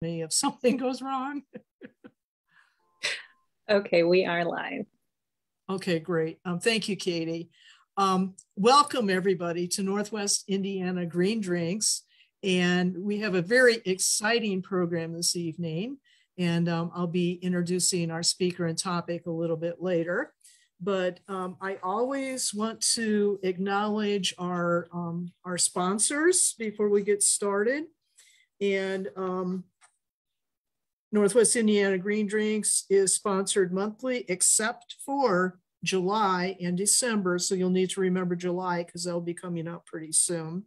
me if something goes wrong. Okay, we are live. Okay, great. Thank you, Katie. Welcome everybody to Northwest Indiana Green Drinks. And we have a very exciting program this evening. And I'll be introducing our speaker and topic a little bit later. But I always want to acknowledge our sponsors before we get started. And Northwest Indiana Green Drinks is sponsored monthly, except for July and December. So you'll need to remember July because they'll be coming up pretty soon.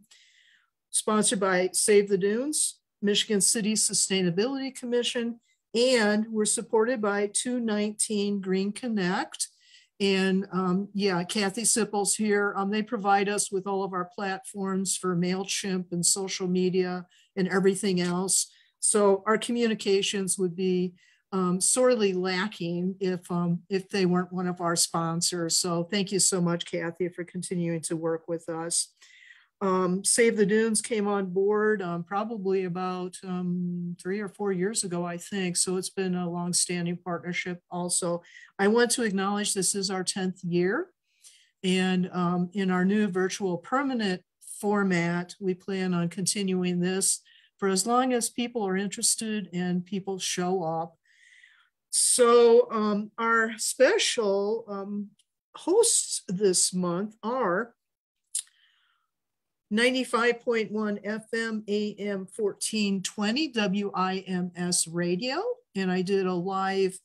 Sponsored by Save the Dunes, Michigan City Sustainability Commission, and we're supported by 219 Green Connect. And yeah, Kathy Sippel's here. They provide us with all of our platforms for MailChimp and social media and everything else. So our communications would be sorely lacking if they weren't one of our sponsors. So thank you so much, Kathy, for continuing to work with us. Save the Dunes came on board probably about 3 or 4 years ago, I think. So it's been a long-standing partnership also. I want to acknowledge this is our 10th year. And in our new virtual permanent format, we plan on continuing this for as long as people are interested and people show up. So our special hosts this month are 95.1 FM, AM 1420, WIMS radio. And I did a live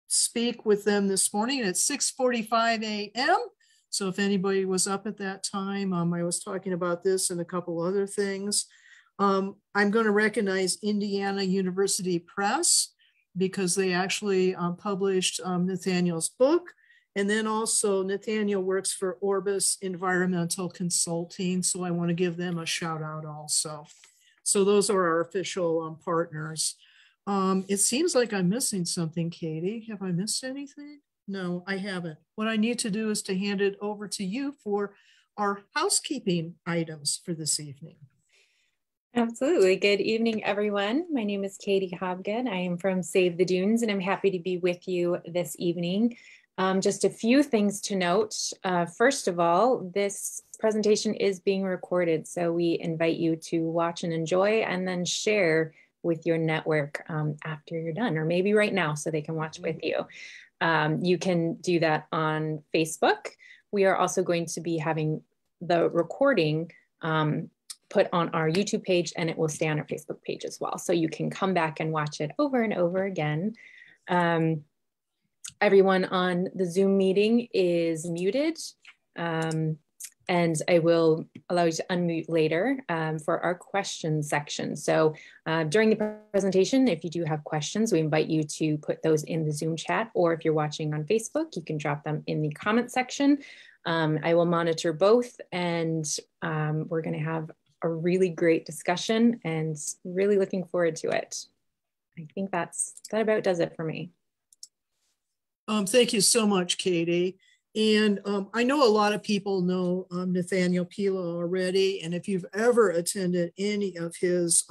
speak with them this morning at 6:45 a.m. So if anybody was up at that time, I was talking about this and a couple other things. I'm going to recognize Indiana University Press because they actually published Nathaniel's book. And then also Nathaniel works for Orbis Environmental Consulting. So I want to give them a shout out also. So those are our official partners. It seems like I'm missing something, Katie. Have I missed anything? No, I haven't. What I need to do is to hand it over to you for our housekeeping items for this evening. Absolutely. Good evening, everyone. My name is Katie Hobgood. I am from Save the Dunes, and I'm happy to be with you this evening. Just a few things to note. First of all, this presentation is being recorded, so we invite you to watch and enjoy and then share with your network after you're done, or maybe right now so they can watch with you. You can do that on Facebook. We are also going to be having the recording put on our YouTube page, and it will stay on our Facebook page as well. So you can come back and watch it over and over again. Everyone on the Zoom meeting is muted, and I will allow you to unmute later for our question section. So during the presentation, if you do have questions, we invite you to put those in the Zoom chat, or if you're watching on Facebook, you can drop them in the comment section. I will monitor both, and we're going to have a really great discussion and really looking forward to it. I think that about does it for me. Thank you so much, Katie. And I know a lot of people know Nathanael Pilla already. And if you've ever attended any of his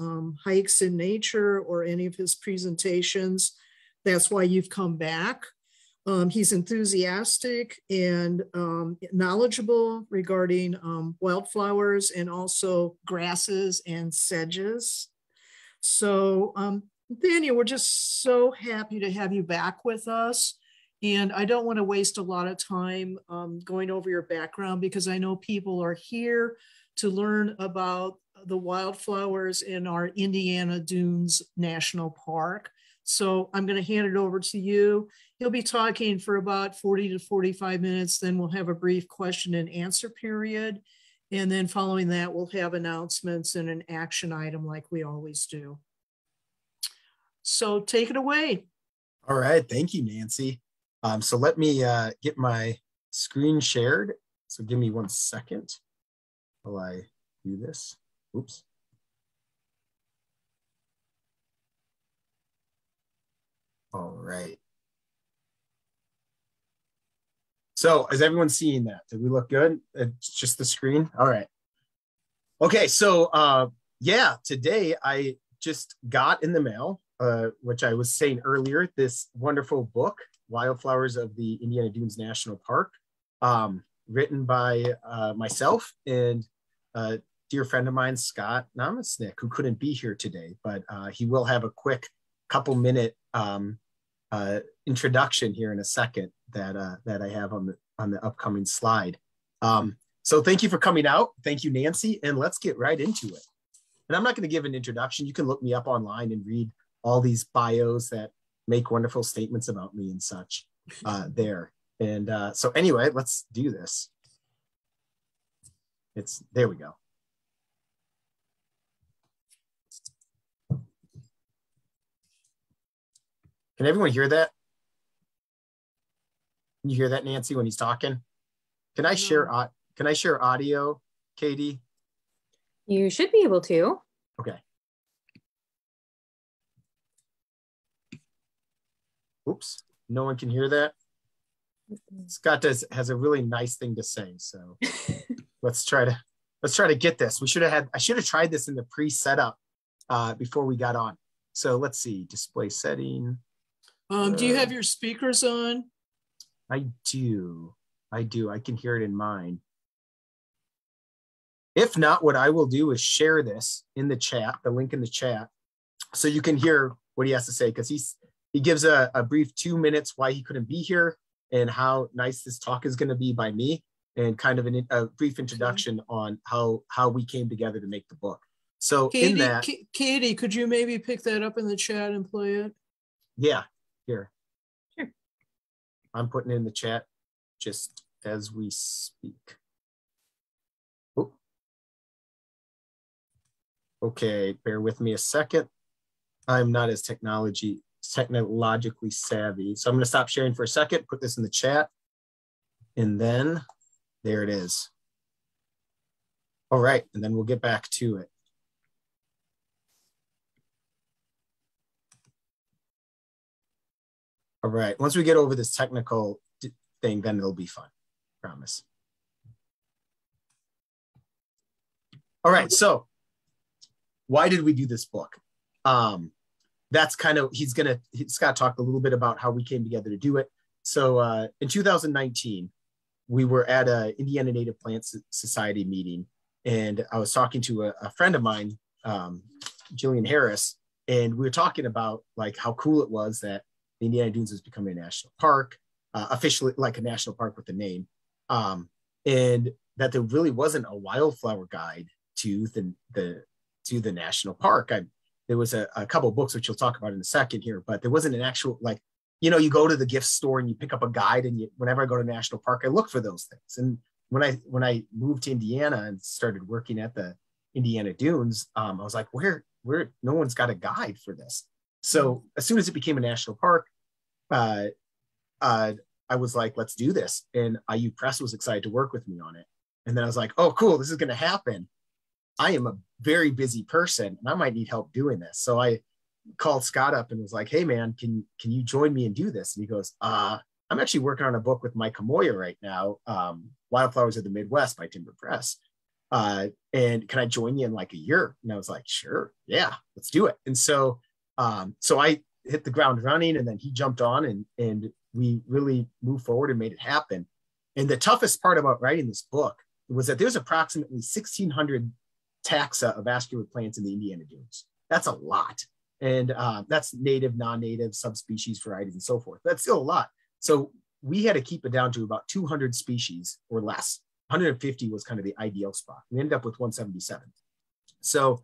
hikes in nature or any of his presentations, that's why you've come back. He's enthusiastic and knowledgeable regarding wildflowers and also grasses and sedges. So Nathanael, we're just so happy to have you back with us. And I don't want to waste a lot of time going over your background because I know people are here to learn about the wildflowers in our Indiana Dunes National Park. So I'm going to hand it over to you. He'll be talking for about 40 to 45 minutes. Then we'll have a brief question and answer period. And then following that, we'll have announcements and an action item like we always do. So take it away. All right. Thank you, Nancy. So let me get my screen shared. So give me 1 second while I do this. Oops. All right. So is everyone seeing that? Did we look good? It's just the screen? All right. Okay, so yeah, today I just got in the mail, which I was saying earlier, this wonderful book, Wildflowers of the Indiana Dunes National Park, written by myself and a dear friend of mine, Scott Namasnik, who couldn't be here today, but he will have a quick couple-minute introduction here in a second that I have on the upcoming slide. So thank you for coming out. Thank you, Nancy, and let's get right into it. And I'm not going to give an introduction. You can look me up online and read all these bios that make wonderful statements about me and such there. And so anyway, let's do this. There we go. Can everyone hear that? Can you hear that, Nancy, when he's talking? Can I share audio, Katie? You should be able to. Okay. Oops, no one can hear that. Scott has a really nice thing to say, so let's try to get this. I should have tried this in the pre-setup before we got on. So let's see, display setting. Do you have your speakers on? I do. I can hear it in mine. If not, what I will do is share this in the chat, the link in the chat, so you can hear what he has to say, because he gives a brief 2 minutes why he couldn't be here and how nice this talk is going to be by me, and kind of a brief introduction on how we came together to make the book. So Katie, could you maybe pick that up in the chat and play it? Yeah, here. Sure. I'm putting it in the chat just as we speak. Oh. Okay, bear with me a second. I'm not as technologically savvy. So I'm going to stop sharing for a second, put this in the chat, and then there it is. All right, and then we'll get back to it. All right, once we get over this technical thing, then it'll be fun, promise. All right, so why did we do this book? That's kind of, Scott talked a little bit about how we came together to do it. So in 2019, we were at a Indiana Native Plant Society meeting, and I was talking to a friend of mine, Jillian Harris, and we were talking about like how cool it was that the Indiana Dunes was becoming a national park, officially like a national park with a name, and that there really wasn't a wildflower guide to the national park. There was a couple of books, which you'll talk about in a second here, but there wasn't an actual, like, you go to the gift store and you pick up a guide, and whenever I go to national park, I look for those things. And when I moved to Indiana and started working at the Indiana Dunes, I was like, where no one's got a guide for this. So as soon as it became a national park, I was like, let's do this. And IU Press was excited to work with me on it. And then I was like, oh, cool, this is going to happen. I am a very busy person and I might need help doing this. So I called Scott up and was like, hey man, can you join me and do this? And he goes, I'm actually working on a book with Mike Kamoya right now, Wildflowers of the Midwest by Timber Press. And can I join you in like a year? And I was like, sure, yeah, let's do it. And so I hit the ground running, and then he jumped on and we really moved forward and made it happen. And the toughest part about writing this book was that there's approximately 1,600 taxa of vascular plants in the Indiana Dunes. That's a lot. And that's native, non-native, subspecies, varieties, and so forth. That's still a lot. So we had to keep it down to about 200 species or less. 150 was kind of the ideal spot. We ended up with 177. So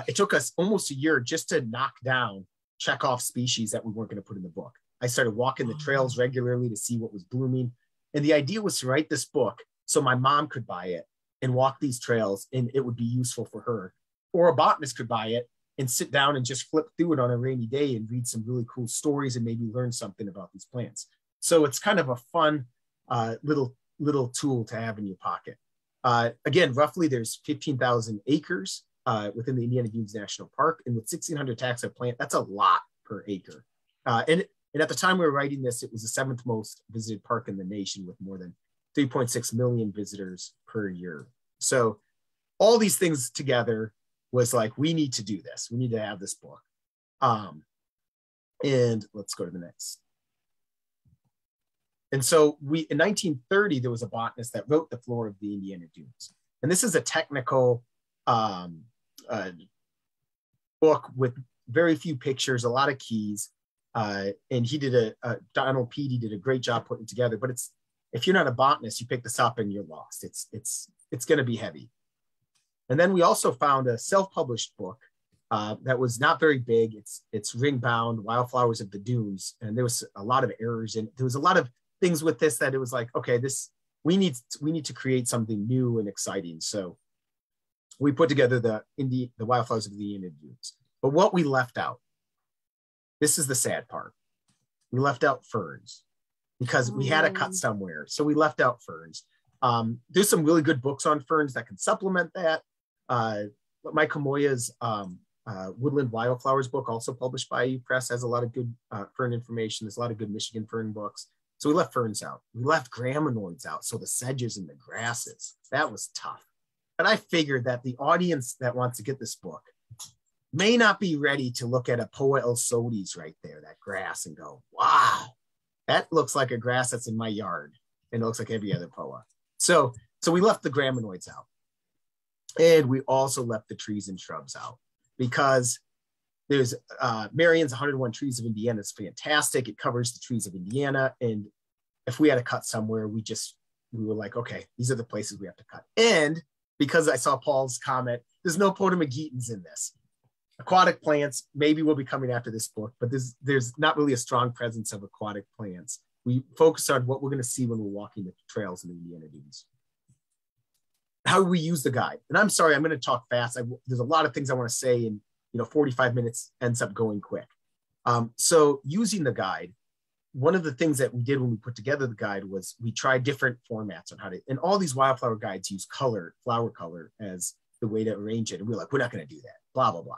it took us almost a year just to knock down, check off species that we weren't going to put in the book. I started walking the trails regularly to see what was blooming. And the idea was to write this book so my mom could buy it and walk these trails, and it would be useful for her. Or a botanist could buy it and sit down and just flip through it on a rainy day and read some really cool stories and maybe learn something about these plants. So it's kind of a fun little tool to have in your pocket. Again, roughly there's 15,000 acres within the Indiana Dunes National Park, and with 1,600 taxa plant, that's a lot per acre. And at the time we were writing this, it was the 7th most visited park in the nation with more than 3.6 million visitors per year. So all these things together was like, we need to do this. We need to have this book. And let's go to the next. And so in 1930, there was a botanist that wrote The Flora of the Indiana Dunes. And this is a technical book with very few pictures, a lot of keys. And he did Donald Pilla did a great job putting it together. But if you're not a botanist, you pick this up and you're lost. It's going to be heavy. And then we also found a self-published book that was not very big. It's ring bound, Wildflowers of the Dunes. And there was a lot of errors in it. There was a lot of things with this that it was like, okay, we need to create something new and exciting. So we put together the Wildflowers of the Indiana Dunes. But what we left out, this is the sad part. We left out ferns because we had to cut somewhere. So we left out ferns. There's some really good books on ferns that can supplement that. Mike Kamoya's Woodland Wildflowers book, also published by IU Press, has a lot of good fern information. There's a lot of good Michigan fern books. So we left ferns out. We left graminoids out. So the sedges and the grasses, that was tough. But I figured that the audience that wants to get this book may not be ready to look at a Poa elsodis right there, that grass, and go, wow, that looks like a grass that's in my yard. And it looks like every other Poa. So we left the graminoids out. And we also left the trees and shrubs out because there's Marion's 101 Trees of Indiana is fantastic. It covers the trees of Indiana. And if we had to cut somewhere, we were like, okay, these are the places we have to cut. And because I saw Paul's comment, there's no potamogetans in this. Aquatic plants maybe will be coming after this book, but there's not really a strong presence of aquatic plants. We focus on what we're going to see when we're walking the trails in the Indiana Dunes. How do we use the guide? And I'm sorry, I'm going to talk fast. There's a lot of things I want to say, and 45 minutes ends up going quick. So using the guide, one of the things that we did when we put together the guide was we tried different formats on how to, and all these wildflower guides use color, flower color, as the way to arrange it. And we're like, we're not going to do that, blah, blah, blah.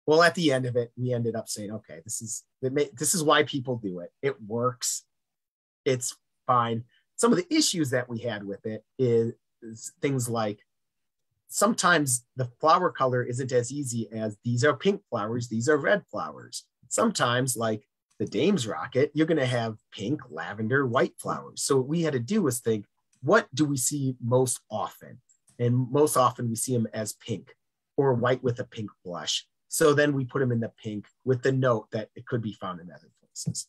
Well, at the end of it, we ended up saying, okay, this is why people do it. It works. It's fine. Some of the issues that we had with it is things like sometimes the flower color isn't as easy as these are pink flowers, these are red flowers. Sometimes, like the Dame's rocket, you're going to have pink, lavender, white flowers. So what we had to do was think, what do we see most often? And most often we see them as pink or white with a pink blush. So then we put them in the pink with the note that it could be found in other places.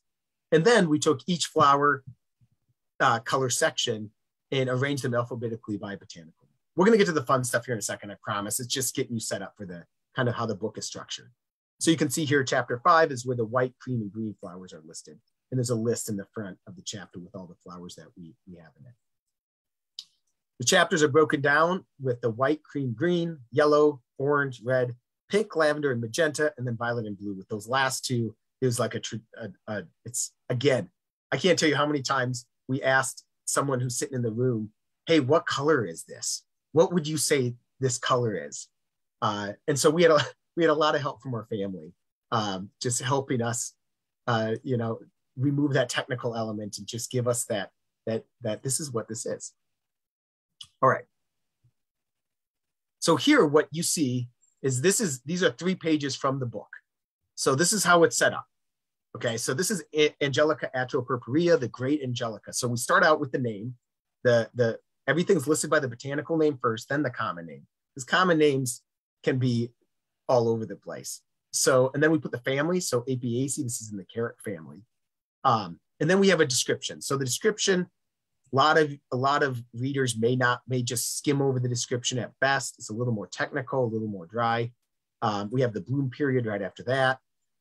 And then we took each flower color section and arranged them alphabetically by botanical. We're going to get to the fun stuff here in a second, I promise. It's just getting you set up for the kind of how the book is structured. So you can see here, chapter 5 is where the white, cream, and green flowers are listed. And there's a list in the front of the chapter with all the flowers that we have in it. The chapters are broken down with the white, cream, green, yellow, orange, red, pink, lavender, and magenta, and then violet and blue. With those last two, there's like it's, again, I can't tell you how many times we asked someone who's sitting in the room, hey, what color is this? What would you say this color is? And so we had a lot of help from our family, just helping us, remove that technical element and just give us that this is what this is. All right. So here, what you see is these are 3 pages from the book. So this is how it's set up. Okay, so this is Angelica atropurpurea, the great Angelica. So we start out with the name. Everything's listed by the botanical name first, then the common name. Because common names can be all over the place. So, and then we put the family. So Apiaceae, this is in the carrot family. And then we have a description. So the description, a lot of readers may just skim over the description at best. It's a little more technical, a little more dry. We have the bloom period right after that.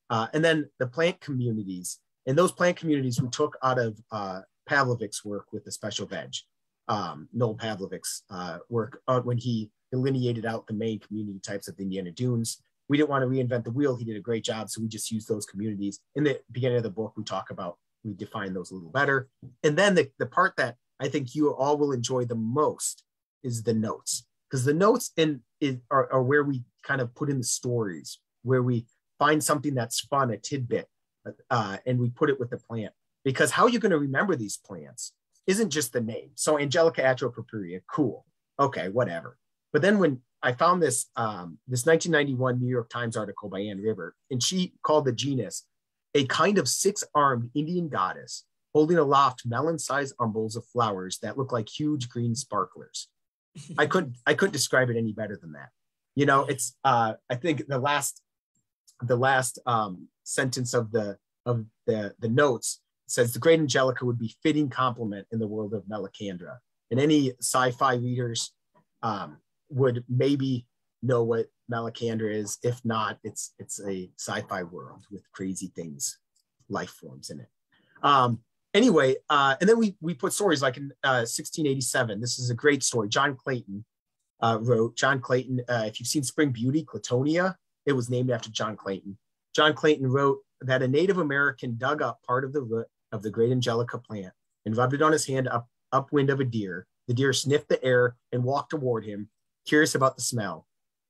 And then the plant communities. And those plant communities we took out of Pavlovik's work with the special veg. Noel Pavlovik's work when he delineated out the main community types of the Indiana Dunes. We didn't want to reinvent the wheel. He did a great job. So we just used those communities. In the beginning of the book, we define those a little better. And then the part that I think you all will enjoy the most is the notes. Because the notes are where we kind of put in the stories, where we find something that's fun, a tidbit, and we put it with the plant. Because how you're going to remember these plants isn't just the name. So Angelica atropurpurea, cool. Okay, whatever. But then when I found this 1991 New York Times article by Ann River, and she called the genus a kind of six-armed Indian goddess holding aloft melon-sized umbels of flowers that look like huge green sparklers. I couldn't describe it any better than that. You know, it's I think the last sentence of the notes says the great Angelica would be fitting complement in the world of Melicandra. And any sci-fi readers would maybe know what Melicandra is. If not, it's a sci-fi world with crazy things, life forms in it. Anyway, and then we put stories like in 1687. This is a great story. John Clayton wrote. John Clayton, if you've seen Spring Beauty, Clatonia, it was named after John Clayton. John Clayton wrote that a Native American dug up part of the root of the great Angelica plant and rubbed it on his hand upwind of a deer. The deer sniffed the air and walked toward him, curious about the smell.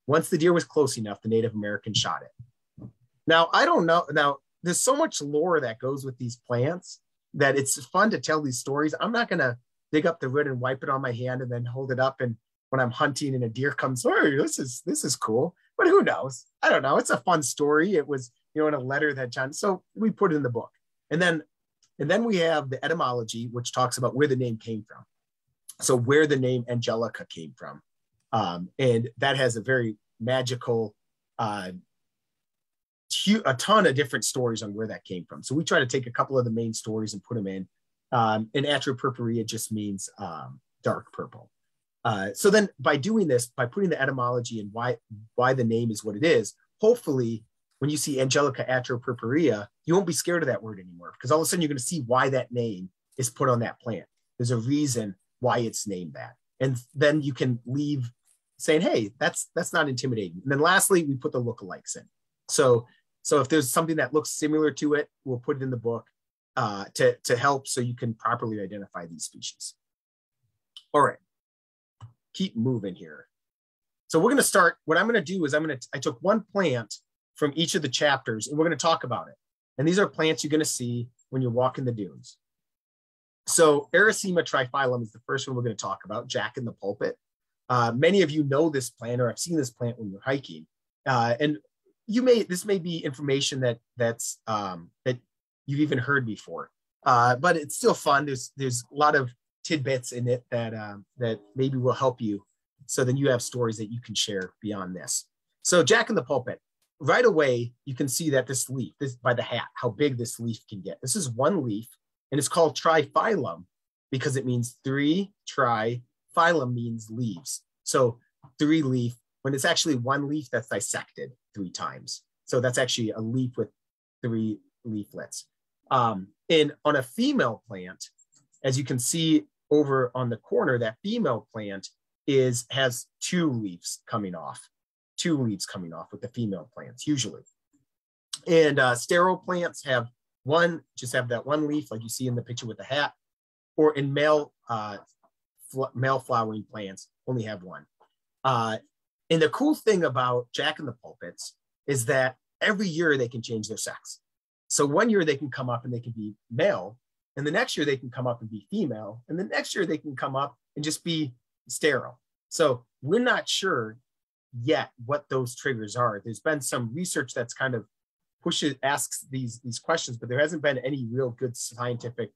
Once the deer was close enough, the Native American shot it. Now, I don't know. Now, there's so much lore that goes with these plants that it's fun to tell these stories. I'm not going to dig up the root and wipe it on my hand and then hold it up. And when I'm hunting and a deer comes, oh, this is cool. But who knows? I don't know. It's a fun story. It was, in a letter that John, so we put it in the book. And then we have the etymology, which talks about where the name came from. So where the name Angelica came from. And that has a very magical, a ton of different stories on where that came from. So we try to take a couple of the main stories and put them in. And Atropurpurea just means dark purple. So then by doing this, by putting the etymology and why the name is what it is, hopefully when you see Angelica Atropurpurea, you won't be scared of that word anymore, because all of a sudden you're going to see why that name is put on that plant. There's a reason why it's named that. And then you can leave saying, hey, that's not intimidating. And then lastly, we put the lookalikes in. So if there's something that looks similar to it, we'll put it in the book to help so you can properly identify these species. All right, keep moving here. So we're going to start, what I'm going to do is I took one plant from each of the chapters and we're going to talk about it. And these are plants you're going to see when you're walking the dunes. So Erycema triphyllum is the first one we're going to talk about, Jack in the Pulpit. Many of you know this plant or have seen this plant when you're hiking. And this may be information that you've even heard before, but it's still fun. There's a lot of tidbits in it that maybe will help you. So then you have stories that you can share beyond this. So Jack in the Pulpit, right away, you can see that this leaf, by the hat, how big this leaf can get. This is one leaf, and it's called triphyllum because it means three. Phylum means leaves. So three leaf, when it's actually one leaf that's dissected 3 times. So that's actually a leaf with 3 leaflets. And on a female plant, as you can see over on the corner, that female plant has 2 leaves coming off. 2 leaves coming off with the female plants usually. And sterile plants have that one leaf like you see in the picture with the hat, or in male flowering plants only have 1. And the cool thing about Jack in the Pulpits is that every year they can change their sex. So one year they can come up and they can be male, and the next year they can come up and be female, and the next year they can come up and just be sterile. So we're not sure yet what those triggers are. There's been some research that's kind of asks these questions, but there hasn't been any real good scientific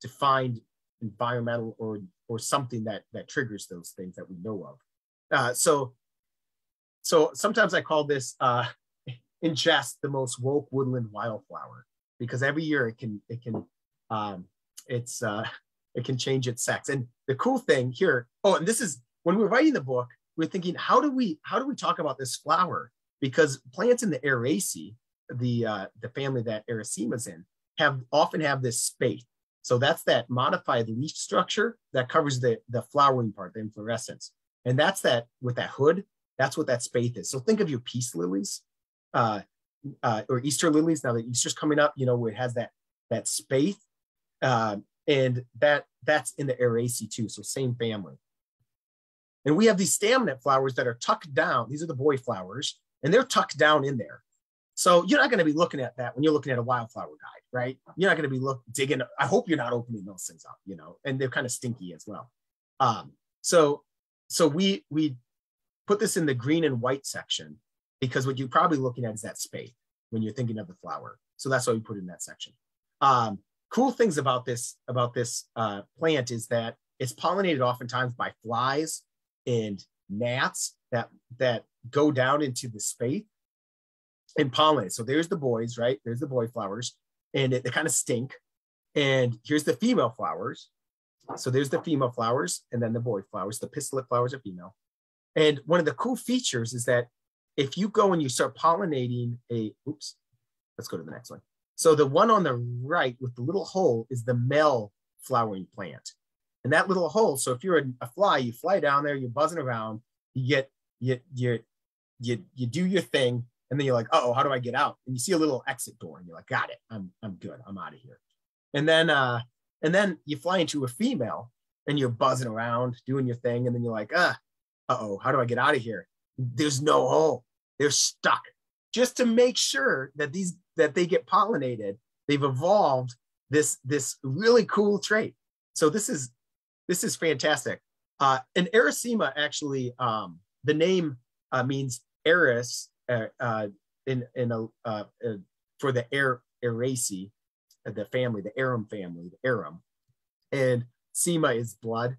defined environmental or something that triggers those things that we know of. So sometimes I call this in jest the most woke woodland wildflower, because every year it can change its sex. And the cool thing here, and this is when we're writing the book, we're thinking, how do we talk about this flower? Because plants in the Araceae, the family that Erycema's in, often have this spathe. So that's that modified leaf structure that covers the flowering part, the inflorescence. And that's that with that hood, that's what that spathe is. So think of your peace lilies or Easter lilies. Now that Easter's coming up, where it has that spathe. And that's in the Araceae too. So same family. And we have these staminate flowers that are tucked down. These are the boy flowers, and they're tucked down in there. So you're not going to be looking at that when you're looking at a wildflower guide, right? You're not going to be digging. I hope you're not opening those things up, and they're kind of stinky as well. So we put this in the green and white section because what you're probably looking at is that spathe when you're thinking of the flower. So that's why we put it in that section. Cool things about this plant is that it's pollinated oftentimes by flies and gnats that go down into the spathe and pollinate. So there's the boys, right? There's the boy flowers, and they kind of stink. And here's the female flowers. So there's the female flowers, and then the boy flowers. The pistillate flowers are female. And one of the cool features is that if you go and you start pollinating let's go to the next one. So the one on the right with the little hole is the male flowering plant. And that little hole, so if you're a fly, you fly down there, you're buzzing around, you do your thing, and then you're like, oh, how do I get out? And you see a little exit door, and you're like, got it, I'm good, I'm out of here. And then you fly into a female, and you're buzzing around, doing your thing, and then you're like, uh-oh, how do I get out of here? There's no hole, they're stuck. Just to make sure that they get pollinated, they've evolved this really cool trait. So this is fantastic. And Erycema actually, the name means Eris for the Eraceae, the family, the arum family, the arum, and Sema is blood.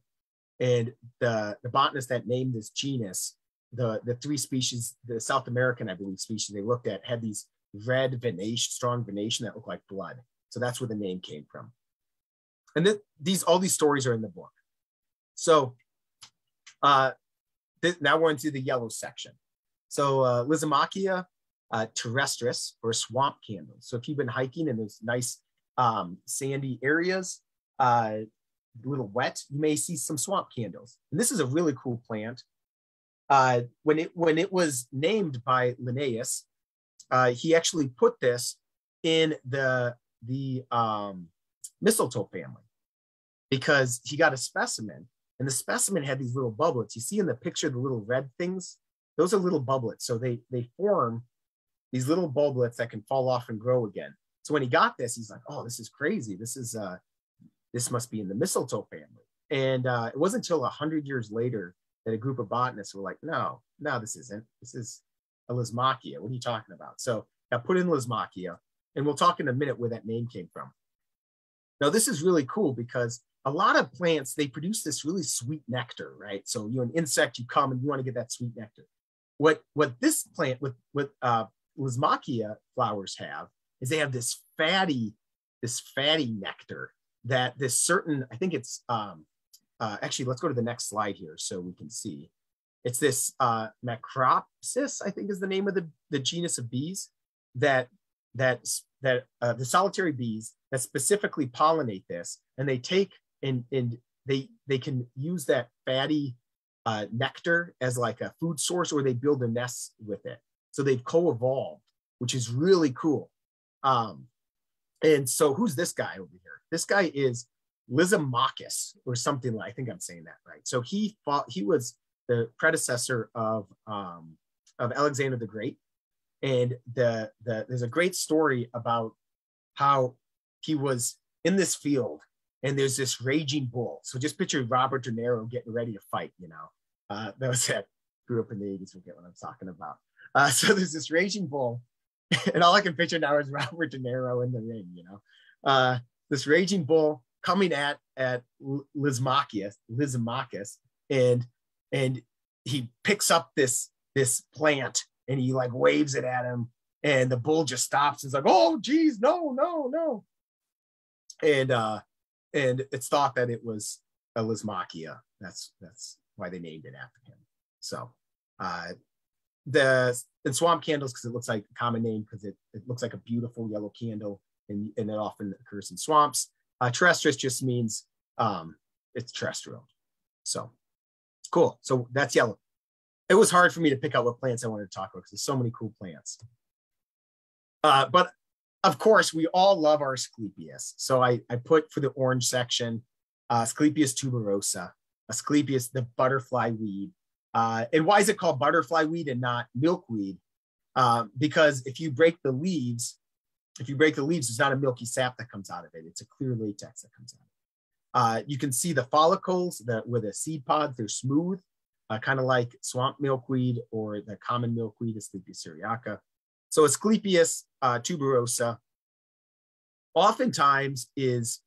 And the botanist that named this genus, the three species, the South American, I believe, species they looked at had these red venation, strong venation that looked like blood. So that's where the name came from. And all these stories are in the book. So now we're into the yellow section. So Lizomachia terrestris, or swamp candle. So if you've been hiking in those nice sandy areas, a little wet, you may see some swamp candles. And this is a really cool plant. When it was named by Linnaeus, he actually put this in the mistletoe family because he got a specimen, and the specimen had these little bubblets. You see in the picture the little red things? Those are little bubblets. So they form these little bubblets that can fall off and grow again. So when he got this, he's like, oh, this is crazy. This must be in the mistletoe family. And it wasn't until 100 years later that a group of botanists were like, no, this isn't. This is a Lizomachia. What are you talking about? So I put in Lizomachia, and we'll talk in a minute where that name came from. Now, this is really cool because a lot of plants, they produce this really sweet nectar, right? So you're an insect, you come and you want to get that sweet nectar. What this plant with Lizomachia flowers have is they have this fatty nectar that this certain, I think it's, actually, let's go to the next slide here so we can see. It's this Macropsis, I think is the name of the genus of bees that the solitary bees that specifically pollinate this, and they take and they can use that fatty nectar as like a food source, or they build a nest with it. So they've co-evolved, which is really cool. And so who's this guy over here? This guy is Lizomachus, or something like, I think I'm saying that right. So he was the predecessor of Alexander the Great. And there's a great story about how he was in this field and there's this raging bull. So just picture Robert De Niro getting ready to fight, those that grew up in the 80s will get what I'm talking about. So there's this raging bull, and all I can picture now is Robert De Niro in the ring, this raging bull coming at Lizomachus, and he picks up this plant and he like waves it at him, and the bull just stops. It's like, oh geez, no. And it's thought that it was a Lizomachia. That's why they named it after him. So the swamp candles, because it looks like a common name, because it looks like a beautiful yellow candle, and it often occurs in swamps. Terrestris just means it's terrestrial. So cool. So that's yellow. It was hard for me to pick out what plants I wanted to talk about because there's so many cool plants. But of course, we all love our Asclepias. So I put for the orange section, Asclepias tuberosa, Asclepias, the butterfly weed. And why is it called butterfly weed and not milkweed? Because if you break the leaves, there's not a milky sap that comes out of it. It's a clear latex that comes out. You can see the follicles where the seed pods, they're smooth. kind of like swamp milkweed or the common milkweed, Asclepias syriaca. So Asclepias tuberosa oftentimes is,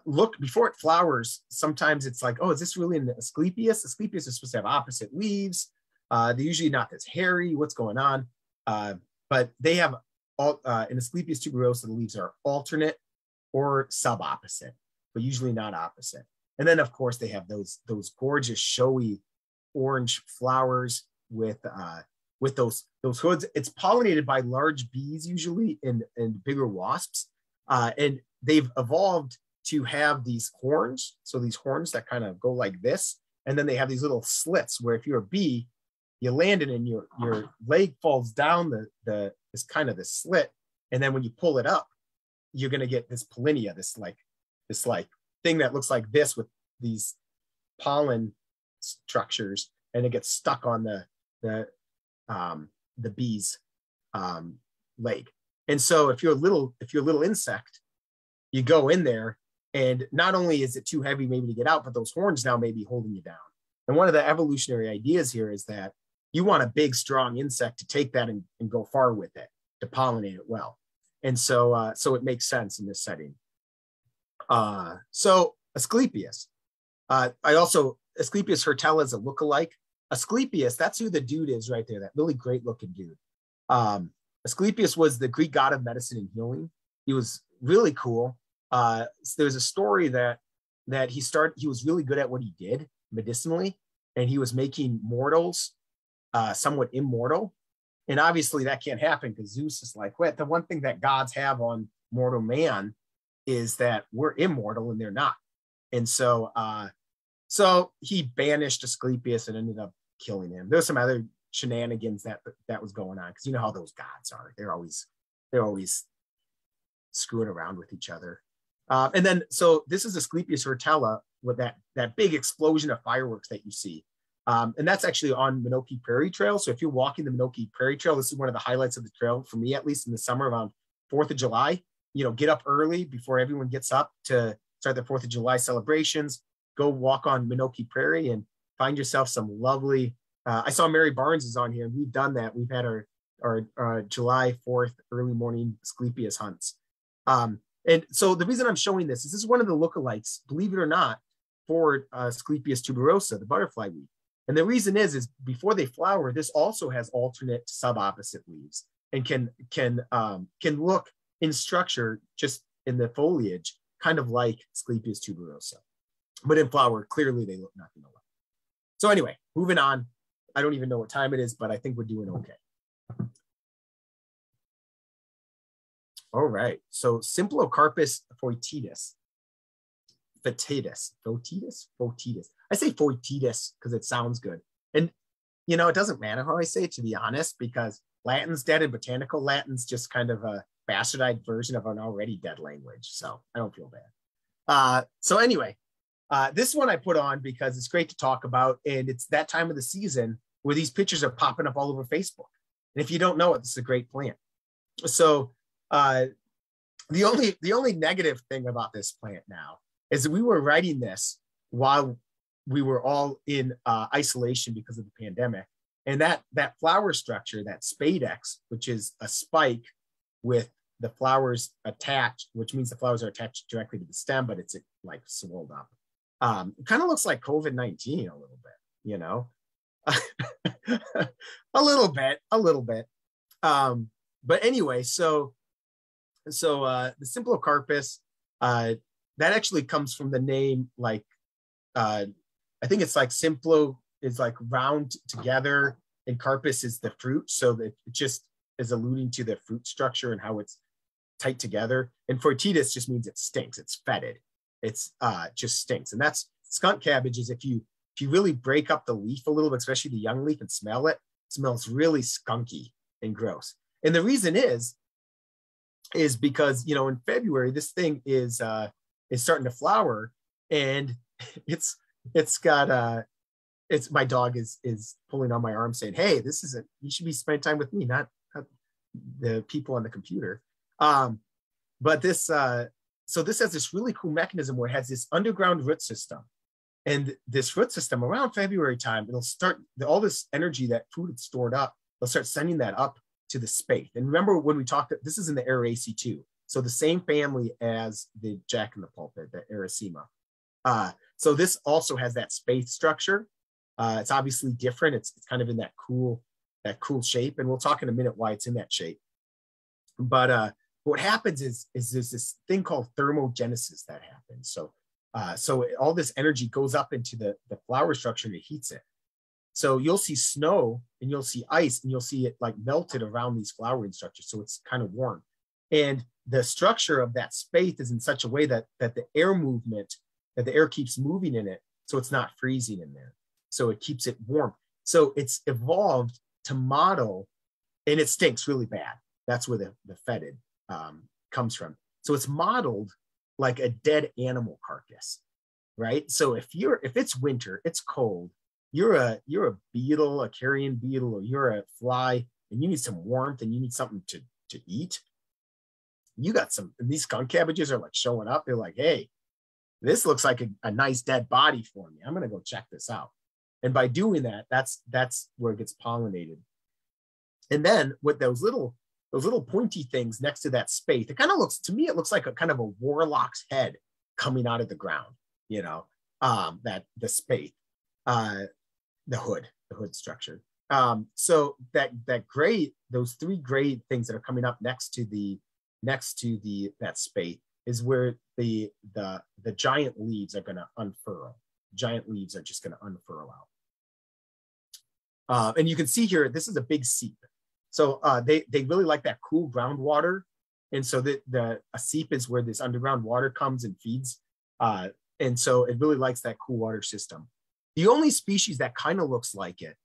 look, before it flowers, sometimes it's like, oh, is this really an Asclepias? Asclepias is supposed to have opposite leaves. They're usually not this hairy. What's going on? But they have, in Asclepias tuberosa, the leaves are alternate or subopposite, but usually not opposite. And then, of course, they have those gorgeous, showy orange flowers with those hoods. It's pollinated by large bees usually and bigger wasps. And they've evolved to have these horns. So these horns that kind of go like this. And then they have these little slits where if you're a bee, you land it and your leg falls down this kind of the slit. And then when you pull it up, you're going to get this pollinia, this thing that looks like this with these pollen structures, and it gets stuck on the bee's leg. And so if you're a little insect, you go in there, and not only is it too heavy maybe to get out, but those horns now may be holding you down. And one of the evolutionary ideas here is that you want a big, strong insect to take that and go far with it, to pollinate it well. And so it makes sense in this setting. So Asclepias. Asclepias hurtella is a lookalike. Asclepius, that's who the dude is right there, that really great looking dude. Asclepius was the Greek god of medicine and healing. He was really cool. There's a story that he was really good at what he did medicinally, and he was making mortals somewhat immortal. And obviously that can't happen because Zeus is like, wait, the one thing that gods have on mortal man is that we're immortal and they're not. And so he banished Asclepius and ended up killing him. There's some other shenanigans that was going on, because you know how those gods are. They're always screwing around with each other. And then, so this is Asclepias hurtella with that big explosion of fireworks that you see. And that's actually on Minoki Prairie Trail. So if you're walking the Minoki Prairie Trail, this is one of the highlights of the trail for me, at least in the summer around 4th of July. Get up early before everyone gets up to start the 4th of July celebrations. Go walk on Minoki Prairie and find yourself some lovely, I saw Mary Barnes is on here, and we've done that. We've had our July 4th early morning Asclepias hunts. And so the reason I'm showing this is one of the lookalikes, believe it or not, for Asclepias tuberosa, the butterfly weed. And the reason is before they flower, this also has alternate subopposite leaves and can look in structure, just in the foliage, kind of like Asclepias tuberosa. But in flower, clearly they look nothing alike. So anyway, moving on. I don't even know what time it is, but I think we're doing okay. All right, so Symplocarpus foetidus. Foetidus. I say foetidus because it sounds good. And, it doesn't matter how I say it, to be honest, because Latin's dead and botanical Latin's just kind of a bastardized version of an already dead language. So I don't feel bad. So anyway, this one I put on because it's great to talk about. And it's that time of the season where these pictures are popping up all over Facebook. And if you don't know it, this is a great plant. So the only negative thing about this plant now is that we were writing this while we were all in isolation because of the pandemic. And that flower structure, that spadex, which is a spike with the flowers attached, which means the flowers are attached directly to the stem, but it's like swelled up. It kind of looks like COVID-19 a little bit, a little bit. But anyway, so the Symplocarpus, that actually comes from the name, like, I think it's like Symplo is like round together and carpus is the fruit. So that it just is alluding to the fruit structure and how it's tight together. And foetidus just means it stinks. It's fetid. It's just stinks. And that's skunk cabbage is if you really break up the leaf a little bit, especially the young leaf, and smell it, it smells really skunky and gross. And the reason is because, in February, this thing is starting to flower, and my dog is pulling on my arm saying, hey, you should be spending time with me, not the people on the computer. But this has this really cool mechanism where it has this underground root system. And this root system around February time, it'll start all this energy that food had stored up. They'll start sending that up to the spathe. And remember when we talked, this is in the Araceae too. So the same family as the jack in the pulpit, the Aracema. So this also has that spathe structure. It's obviously different. It's kind of in that cool shape. And we'll talk in a minute why it's in that shape. But what happens is there's this thing called thermogenesis that happens. So all this energy goes up into the flower structure and it heats it. So you'll see snow and you'll see ice and you'll see it like melted around these flowering structures. So it's kind of warm. And the structure of that spathe is in such a way that the air keeps moving in it. So it's not freezing in there. So it keeps it warm. So it's evolved to model, and it stinks really bad. That's where the fetid comes from. So it's modeled like a dead animal carcass, right? So if it's winter, it's cold, you're a beetle, a carrion beetle, or you're a fly, and you need some warmth and you need something to eat. You got these skunk cabbages are like showing up. They're like, hey, this looks like a nice dead body for me. I'm gonna go check this out. And by doing that, that's where it gets pollinated. And then with those little pointy things next to that spathe, it kind of looks, to me, it looks like a kind of a warlock's head coming out of the ground, that the spathe, the hood structure. So those three gray things that are coming up next to that spathe is where the giant leaves are going to unfurl. Giant leaves are just going to unfurl out. And you can see here, this is a big seep. So they really like that cool groundwater. And so a seep is where this underground water comes and feeds. And so it really likes that cool water system. The only species that kind of looks like it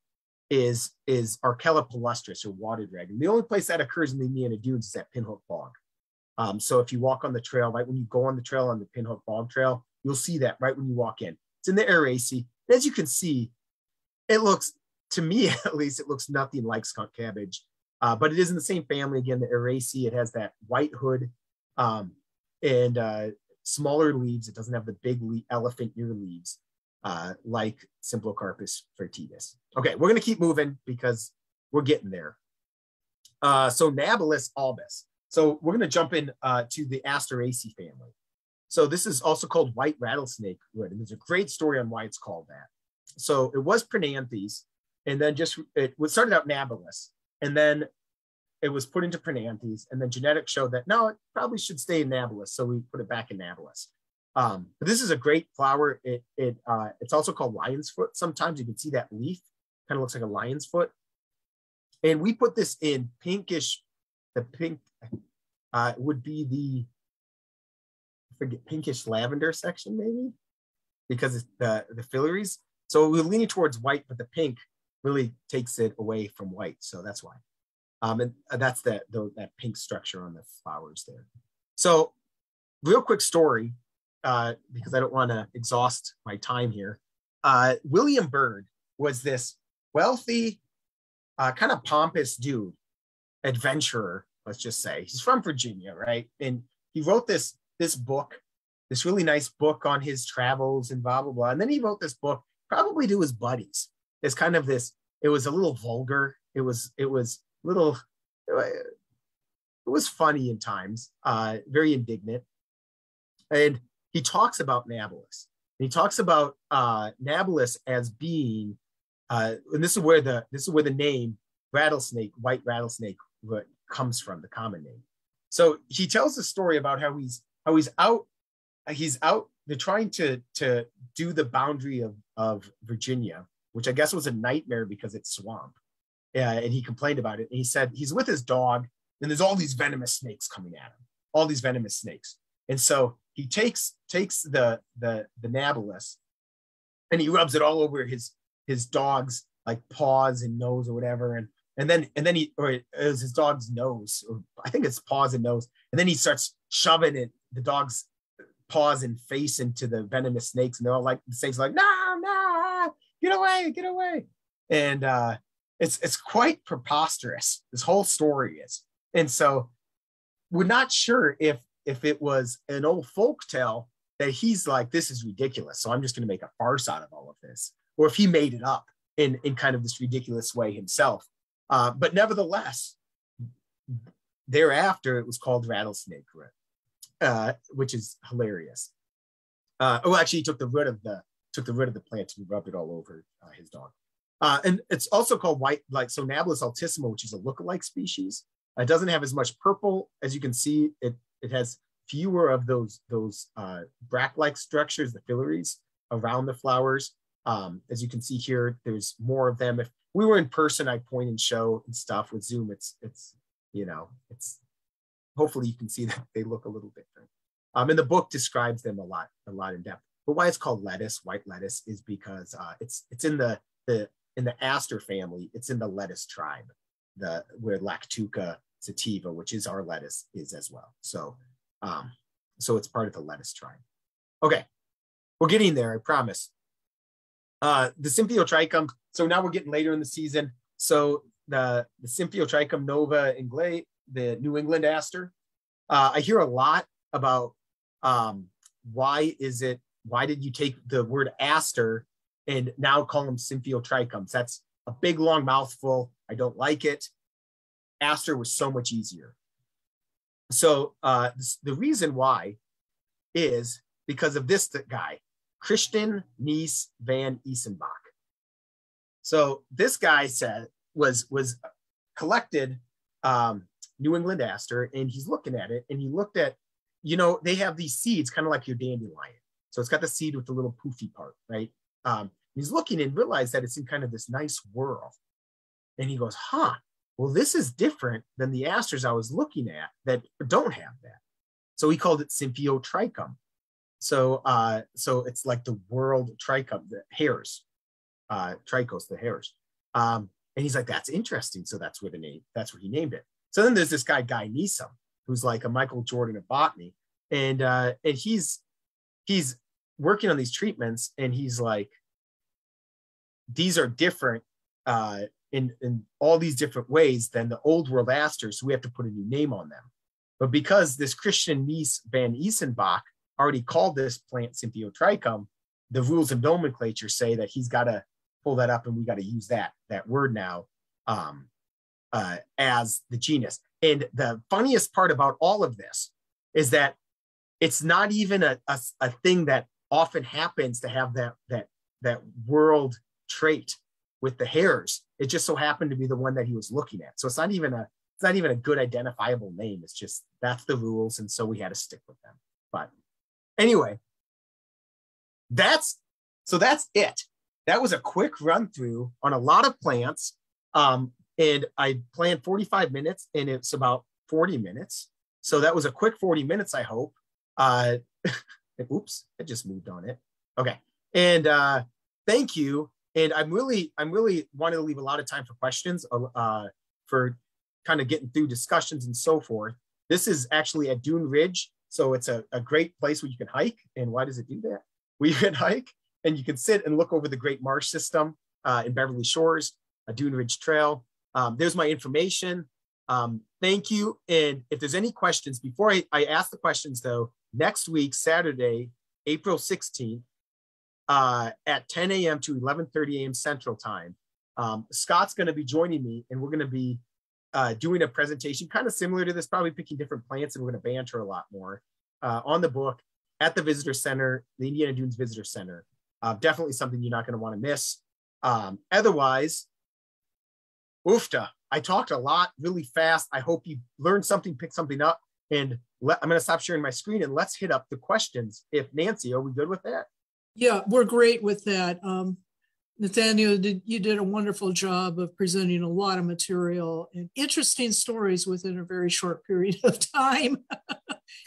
is Archella palustris, or water dragon. The only place that occurs in the Indiana Dunes is at Pinhook Bog. So if you walk on the trail, right when you go on the trail on the Pinhook Bog Trail, you'll see that right when you walk in. It's in the Araceae. As you can see, it looks, to me at least, it looks nothing like skunk cabbage. But it is in the same family. Again, the Araceae, it has that white hood and smaller leaves. It doesn't have the big elephant ear leaves like Symplocarpus fertilis. Okay, we're going to keep moving because we're getting there. So Nabalus albus. So we're going to jump in to the Asteraceae family. So this is also called white rattlesnake wood. And there's a great story on why it's called that. So it was Prananthes, and then it started out Nabalus. And then it was put into Prananthes, and then genetics showed that, no, it probably should stay in Nabalus. So we put it back in Nabalus. But this is a great flower. It's also called lion's foot. Sometimes you can see that leaf, kind of looks like a lion's foot. And we put this in pinkish, the pink would be pinkish lavender section maybe, because it's the filaries. So we're leaning towards white, but the pink really takes it away from white. So that's why. And that's that pink structure on the flowers there. So real quick story, because I don't want to exhaust my time here. William Byrd was this wealthy, kind of pompous dude, adventurer, let's just say. He's from Virginia, right? And he wrote this book, this really nice book on his travels and blah, blah, blah. And then he wrote this book probably to his buddies. It's kind of this, it was a little vulgar. It was funny in times, very indignant. And he talks about Nabalus. And he talks about Nabalus as being, and this is where the name rattlesnake, white rattlesnake, comes from, the common name. So he tells the story about how he's out. They're trying to do the boundary of Virginia, which I guess was a nightmare because it's swamp. And he complained about it. And he said he's with his dog, and there's all these venomous snakes coming at him, all these venomous snakes. And so he takes the Nabalus, and he rubs it all over his dog's like paws and nose or whatever. And then it was his dog's nose, or I think it's paws and nose. And then he starts shoving the dog's paws and face into the venomous snakes. And they're all like, the snakes are like, no, get away. And it's quite preposterous. This whole story is. And so we're not sure if it was an old folk tale that he's like, this is ridiculous, so I'm just going to make a farce out of all of this. Or if he made it up in kind of this ridiculous way himself. But nevertheless, thereafter, it was called rattlesnake root, which is hilarious. Actually, he took the root of the plant and rubbed it all over his dog. And it's also called Nablus altissima, which is a lookalike species. It doesn't have as much purple as you can see. It has fewer of those bract-like structures, the filaries around the flowers. As you can see here, there's more of them. If we were in person, I'd point and show and stuff. With Zoom, it's hopefully you can see that they look a little different. And the book describes them a lot in depth. But why it's called lettuce, white lettuce, is because it's in the aster family. It's in the lettuce tribe, where Lactuca sativa, which is our lettuce, is as well. So it's part of the lettuce tribe. Okay, we're getting there, I promise. The Symphyotrichum. So now we're getting later in the season. So the Symphyotrichum nova inglés, the New England aster. I hear a lot about why did you take the word aster and now call them Symphyotrichums? That's a big long mouthful. I don't like it. Aster was so much easier. So the reason why is because of this guy, Christian Nies van Isenbach. So this guy was collected New England aster, and he's looking at it, and he looked at, they have these seeds kind of like your dandelion. So it's got the seed with the little poofy part, right? He's looking and realized that it's in kind of this nice whirl. And he goes, well, this is different than the asters I was looking at that don't have that. So he called it Symphyotrichum. So it's like the world trichum, the hares, trichos, the hares. And he's like, that's interesting. So that's what he named it. So then there's this guy, Guy Neeson, who's like a Michael Jordan of botany. And he's working on these treatments, and he's like, these are different in all these different ways than the old world asters, so we have to put a new name on them. But because this Christian Nies van Isenbach already called this plant Symphyotrichum, the rules of nomenclature say that he's got to pull that up, and we got to use that word now as the genus. And the funniest part about all of this is that it's not even a thing that often happens to have that world trait with the hares. It just so happened to be the one that he was looking at. So it's not even a good identifiable name. It's just, that's the rules, and so we had to stick with them. But anyway, that's it. That was a quick run through on a lot of plants. And I planned 45 minutes, and it's about 40 minutes. So that was a quick 40 minutes, I hope. Oops, I just moved on it. Okay. And thank you. And I'm really wanting to leave a lot of time for questions, for kind of getting through discussions and so forth. This is actually at Dune Ridge. So it's a great place where you can hike. And why does it do that? Where you can hike and you can sit and look over the Great Marsh System in Beverly Shores, a Dune Ridge Trail. There's my information. Thank you. And if there's any questions, before I ask the questions though, next week, Saturday, April 16th, at 10 a.m. to 11:30 a.m. Central Time, Scott's going to be joining me, and we're going to be doing a presentation kind of similar to this, probably picking different plants, and we're going to banter a lot more on the book at the Visitor Center, the Indiana Dunes Visitor Center. Definitely something you're not going to want to miss. Otherwise, oofta, I talked a lot really fast. I hope you learned something, picked something up, and I'm going to stop sharing my screen, and let's hit up the questions. If Nancy, are we good with that? Yeah, we're great with that. Nathanael, you did a wonderful job of presenting a lot of material and interesting stories within a very short period of time.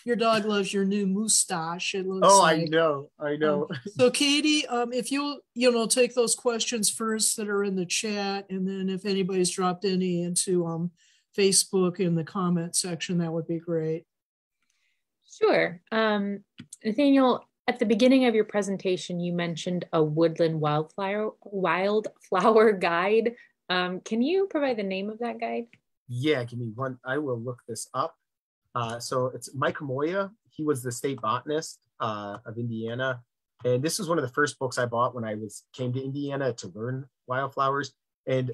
Your dog loves your new mustache. It looks like. I know. So Katie, if you'll take those questions first that are in the chat, and then if anybody's dropped any into Facebook in the comment section, that would be great. Sure. Nathanael, at the beginning of your presentation, you mentioned a woodland wildflower guide. Can you provide the name of that guide? Yeah, give me one. I will look this up. So it's Mike Moya. He was the state botanist of Indiana. And this was one of the first books I bought when I came to Indiana to learn wildflowers. And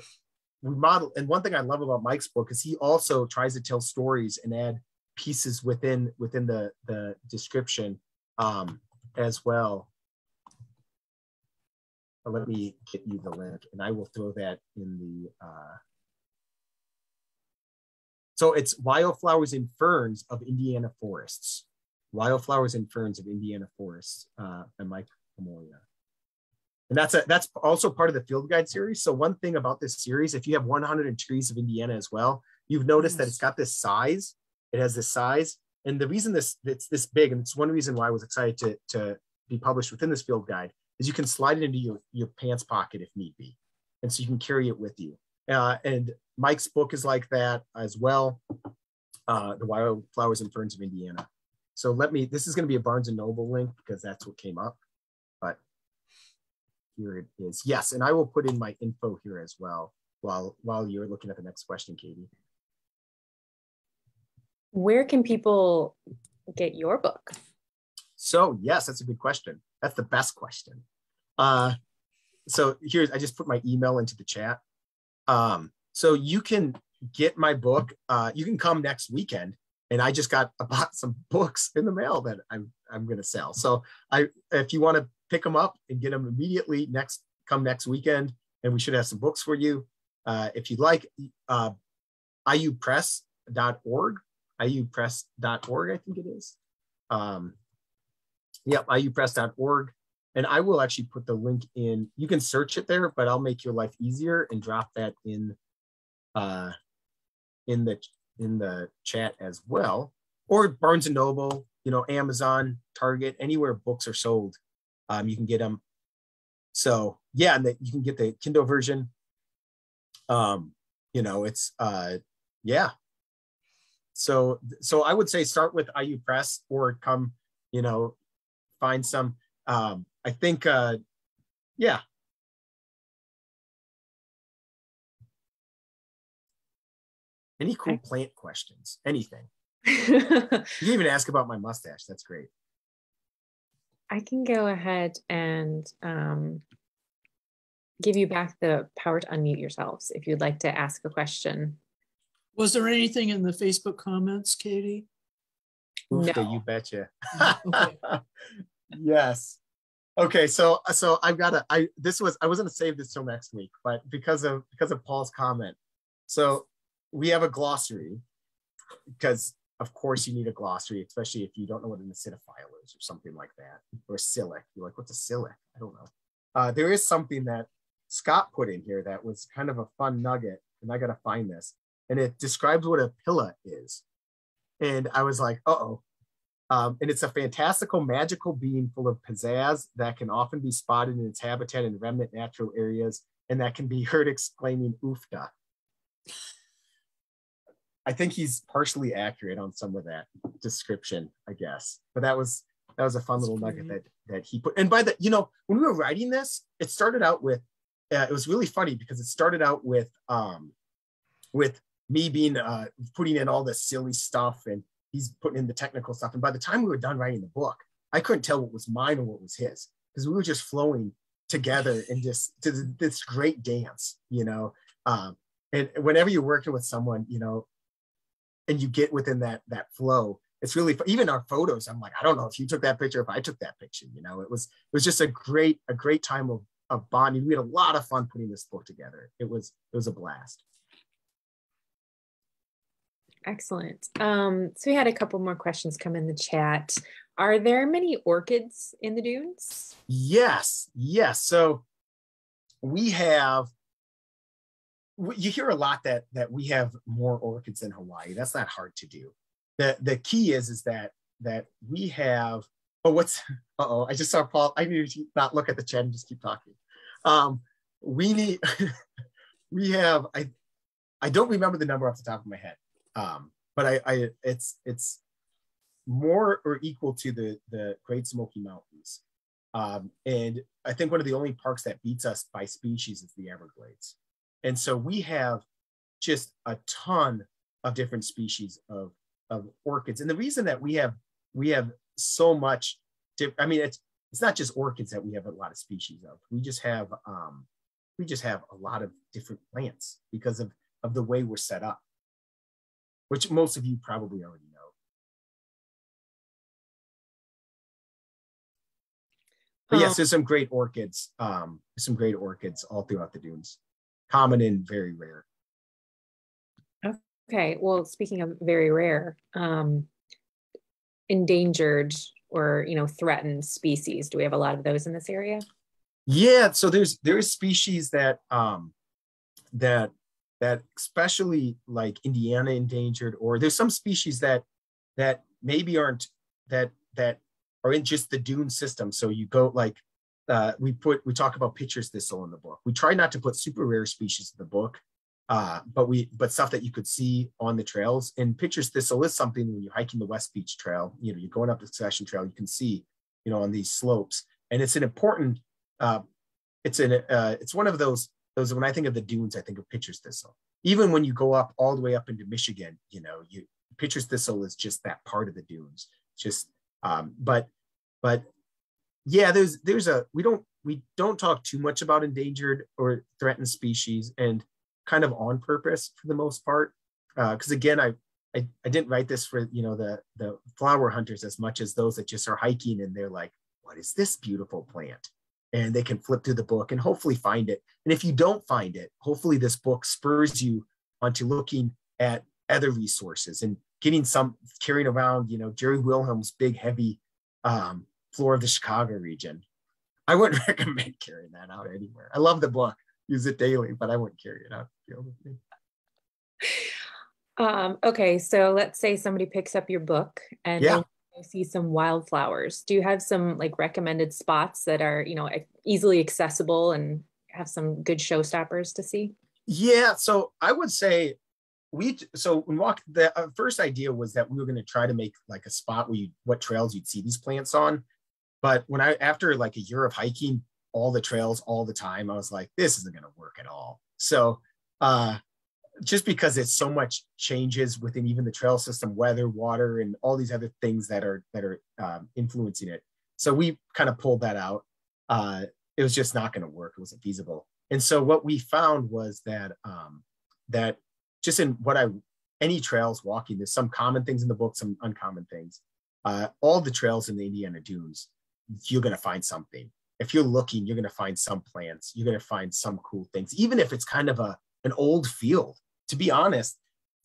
we model, and one thing I love about Mike's book is he also tries to tell stories and add pieces within the description as well. Let me get you the link, and I will throw that in the. So it's Wildflowers and Ferns of Indiana Forests. Wildflowers and Ferns of Indiana Forests by Mike Moya. And that's also part of the field guide series. So one thing about this series, if you have 100 trees of Indiana as well, you've noticed that it's got this size. It has this size. And the reason it's this big, and it's one reason why I was excited to be published within this field guide, is you can slide it into your pants pocket if need be. And so you can carry it with you. And Mike's book is like that as well, The Wildflowers and Ferns of Indiana. So this is going to be a Barnes & Noble link because that's what came up. But here it is. Yes, and I will put in my info here as well while you're looking at the next question, Katie. Where can people get your book? So yes, that's a good question. That's the best question. So here's, I just put my email into the chat. So you can get my book. You can come next weekend, and I just bought some books in the mail that I'm going to sell. So if you want to pick them up and get them immediately come next weekend, and we should have some books for you. If you'd like, iupress.org, iupress.org, I think it is. Yep, iupress.org. And I will actually put the link in. You can search it there, but I'll make your life easier and drop that in the chat as well. Or Barnes & Noble, Amazon, Target, anywhere books are sold, you can get them. So yeah, and you can get the Kindle version. It's yeah. So I would say start with IU Press or come, find some. I think, yeah. Any cool plant questions? Anything? You can even ask about my mustache. That's great. I can go ahead and give you back the power to unmute yourselves if you'd like to ask a question. Was there anything in the Facebook comments, Katie? Oofta, no. You betcha. Okay. Yes. Okay, so I've got I was going to save this till next week, but because of Paul's comment. So we have a glossary, because of course you need a glossary, especially if you don't know what an acidophile is or something like that, or a psyllic. You're like, what's a psyllic? I don't know. There is something that Scott put in here that was kind of a fun nugget, and I got to find this. And it describes what a pilla is. And I was like, uh-oh. And it's a fantastical, magical being full of pizzazz that can often be spotted in its habitat in remnant natural areas, and that can be heard exclaiming oofta. I think he's partially accurate on some of that description, I guess. But that was a fun little nugget that he put. And by the, when we were writing this, it started out with, it was really funny because it started out with me being putting in all this silly stuff, and he's putting in the technical stuff. And by the time we were done writing the book, I couldn't tell what was mine and what was his, because we were just flowing together and just to this great dance, and whenever you're working with someone, and you get within that flow, it's really fun. Even our photos, I'm like, I don't know if you took that picture, if I took that picture, it was just a great time of bonding. We had a lot of fun putting this book together. It was a blast. Excellent. So we had a couple more questions come in the chat. Are there many orchids in the dunes? Yes. So we have, you hear a lot that we have more orchids than Hawaii. That's not hard to do. The key is that we have, I just saw Paul. I need to not look at the chat and just keep talking. We have, I don't remember the number off the top of my head. But it's more or equal to the Great Smoky Mountains. And I think one of the only parks that beats us by species is the Everglades. And so we have just a ton of different species of orchids. And the reason that we have so much, I mean, it's not just orchids that we have a lot of species of. We just have a lot of different plants because of the way we're set up, which most of you probably already know. But yes, there's some great orchids. All throughout the dunes, common and very rare. Okay, well, speaking of very rare, endangered or threatened species, do we have a lot of those in this area? Yeah, so there is species that especially like Indiana endangered, or there's some species that maybe aren't that are in just the dune system. So you go like we talk about pitcher's thistle in the book. We try not to put super rare species in the book, but stuff that you could see on the trails. And pitcher's thistle is something when you're hiking the West Beach Trail, you're going up the Succession Trail, you can see, on these slopes. And it's an important, it's one of those, when I think of the dunes, I think of pitcher's thistle. Even when you go up all the way up into Michigan, pitcher's thistle is just that part of the dunes. Just, but yeah, we don't talk too much about endangered or threatened species, and kind of on purpose for the most part. Because again, I didn't write this for the flower hunters as much as those that just are hiking and they're like, what is this beautiful plant? And they can flip through the book and hopefully find it. And if you don't find it, hopefully this book spurs you onto looking at other resources and carrying around, Jerry Wilhelm's big, heavy Flora of the Chicago region. I wouldn't recommend carrying that out anywhere. I love the book, use it daily, but I wouldn't carry it out the field with me. Okay, so let's say somebody picks up your book and they see some wildflowers. Do you have some recommended spots that are, easily accessible and have some good showstoppers to see? Yeah, so I would say the first idea was that we were going to try to make like a spot where what trails you'd see these plants on. But after like a year of hiking all the trails all the time, I was like, this isn't going to work at all. So just because it's so much changes within even the trail system, weather, water, and all these other things that are influencing it. So we kind of pulled that out. It was just not going to work. It wasn't feasible. And so what we found was that just in any trails walking, there's some common things in the book, some uncommon things. All the trails in the Indiana dunes, you're going to find something. If you're looking, you're going to find some plants. You're going to find some cool things, even if it's kind of an old field. To be honest,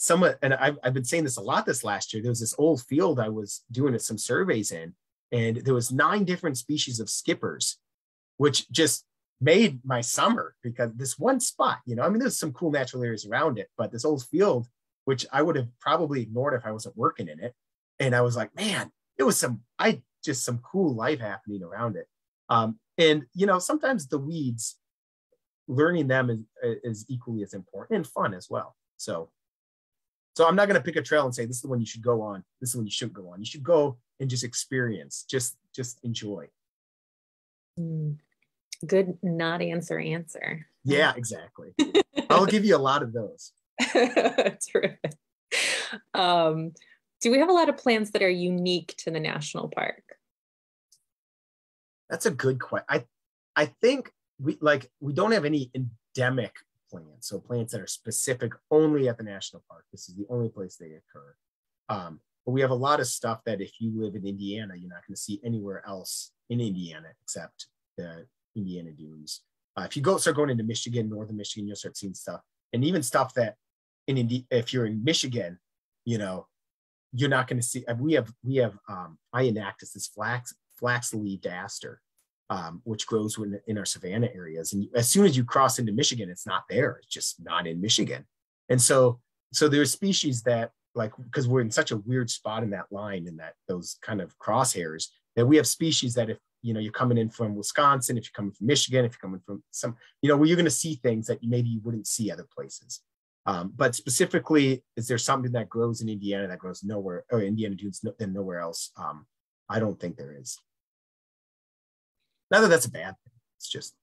and I've been saying this a lot this last year, there was this old field I was doing some surveys in, and there was 9 different species of skippers, which just made my summer, because this one spot, there's some cool natural areas around it, but this old field, which I would have probably ignored if I wasn't working in it. And I was like, man, it was some cool life happening around it. And, sometimes the weeds, learning them is equally as important and fun as well. So I'm not going to pick a trail and say, this is the one you should go on. This is the one you should go on. You should go and just experience, just enjoy. Good not answer. Yeah, exactly. I'll give you a lot of those. Terrific. Do we have a lot of plants that are unique to the national park? That's a good question. I think we don't have any endemic plants, so plants that are specific only at the national park. This is the only place they occur. But we have a lot of stuff that if you live in Indiana, you're not going to see anywhere else in Indiana except the Indiana dunes. If you start going into Michigan, northern Michigan, you'll start seeing stuff, and even stuff that if you're in Michigan, you're not going to see. We have Ionactus, this flax-leaved aster, which grows in our savanna areas. And as soon as you cross into Michigan, it's not there. It's just not in Michigan. And so there's species that, because we're in such a weird spot in that line, and that those kind of crosshairs, that we have species that if you're coming in from Wisconsin, if you're coming from Michigan, if you're coming from some, where you're going to see things that maybe you wouldn't see other places. But specifically, is there something that grows in Indiana that grows nowhere, or Indiana dunes than nowhere else? I don't think there is. Not that that's a bad thing. It's just.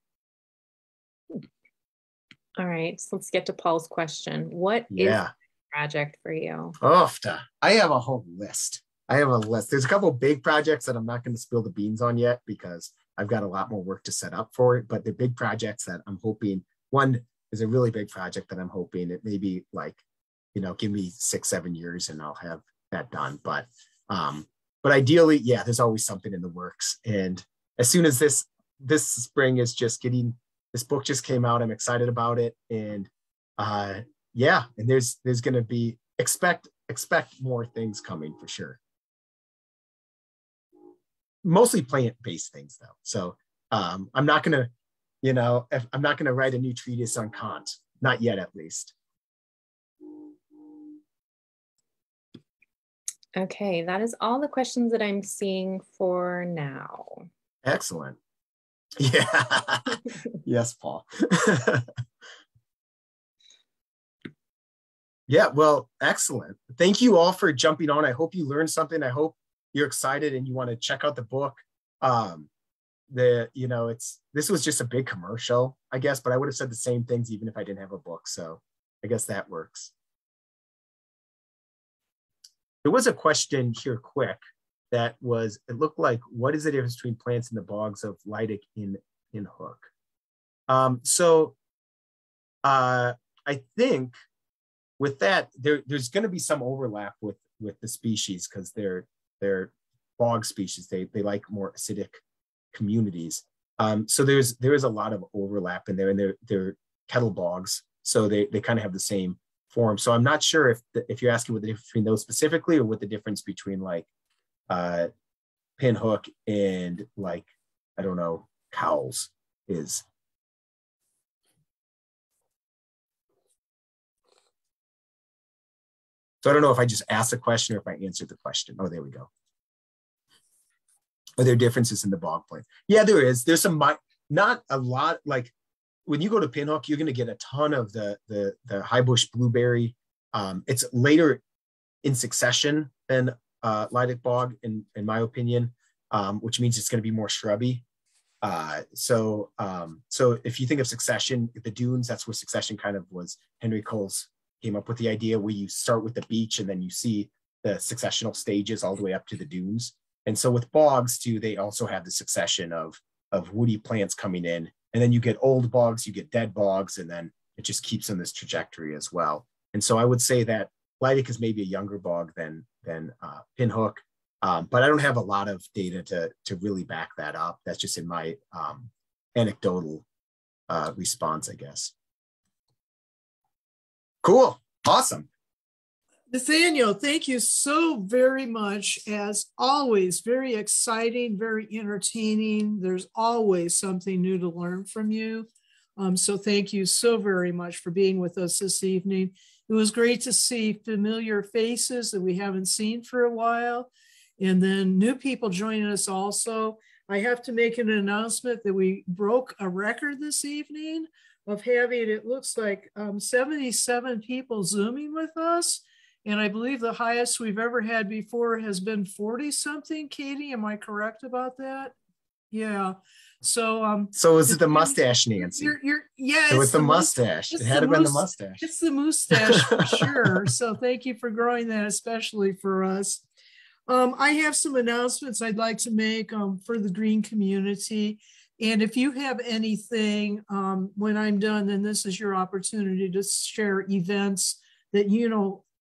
All right, so let's get to Paul's question. What is project for you? Oh, I have a whole list. I have a list. There's a couple of big projects that I'm not going to spill the beans on yet because I've got a lot more work to set up for it. But the big projects that I'm hoping, one is a really big project that I'm hoping it may be like, give me 6-7 years and I'll have that done. But ideally, yeah, there's always something in the works. And as soon as this spring is just getting, this book just came out, I'm excited about it. And yeah, and there's going to be, expect more things coming for sure. Mostly plant-based things though. So I'm not going to, I'm not going to write a new treatise on Kant, not yet at least. Okay, that is all the questions that I'm seeing for now. Excellent. Yeah. Yes, Paul. Yeah, well, excellent. Thank you all for jumping on. I hope you learned something. I hope you're excited and you want to check out the book. This was just a big commercial, I guess, but I would have said the same things even if I didn't have a book. So I guess that works. There was a question here quick that was, it looked like, what is the difference between plants in the bogs of Lydic in Hook? I think with that, there's going to be some overlap with the species because they're bog species. They like more acidic communities. So there is a lot of overlap in there, and they're kettle bogs, so they kind of have the same form. So I'm not sure if you're asking what the difference between those specifically, or what the difference between like pinhook and like, I don't know, cowls is. So I don't know if I just asked a question or if I answered the question. Oh, there we go. Are there differences in the bog plant? Yeah, there is. There's some, not a lot. Like when you go to pinhook, you're going to get a ton of the high bush blueberry. It's later in succession than Lydic bog, in my opinion, which means it's going to be more shrubby. So if you think of succession, the dunes, that's where succession kind of was. Henry Coles came up with the idea where you start with the beach and then you see the successional stages all the way up to the dunes. And so with bogs too, they also have the succession of woody plants coming in, and then you get old bogs, you get dead bogs, and then it just keeps on this trajectory as well. And so I would say that Lydic is maybe a younger bog than pinhook, but I don't have a lot of data to really back that up. That's just in my anecdotal response, I guess. Cool. Awesome. Nathanael, thank you so very much. As always, very exciting, very entertaining. There's always something new to learn from you. So thank you so very much for being with us this evening. It was great to see familiar faces that we haven't seen for a while, and then new people joining us also. I have to make an announcement that we broke a record this evening of having, it looks like 77 people Zooming with us. And I believe the highest we've ever had before has been 40 something. Katie, am I correct about that? Yeah. So is it the mustache, Nancy? Yeah, it was the mustache. It had to been the mustache. It's the mustache for sure. So thank you for growing that, especially for us. I have some announcements I'd like to make for the green community. And if you have anything when I'm done, then this is your opportunity to share events that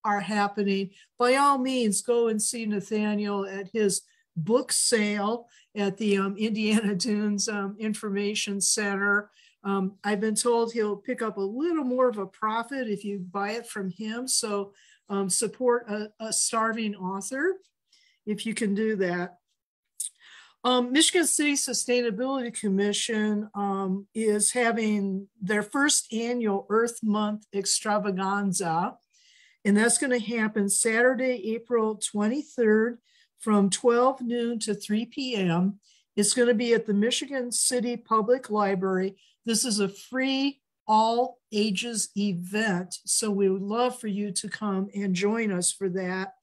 are happening. By all means, go and see Nathanael at his book sale at the Indiana Dunes Information Center. I've been told he'll pick up a little more of a profit if you buy it from him. So support a starving author if you can do that. Michigan City Sustainability Commission is having their first annual Earth Month extravaganza, and that's going to happen Saturday, April 23rd from 12 noon to 3 p.m. It's going to be at the Michigan City Public Library. This is a free all ages event, so we would love for you to come and join us for that.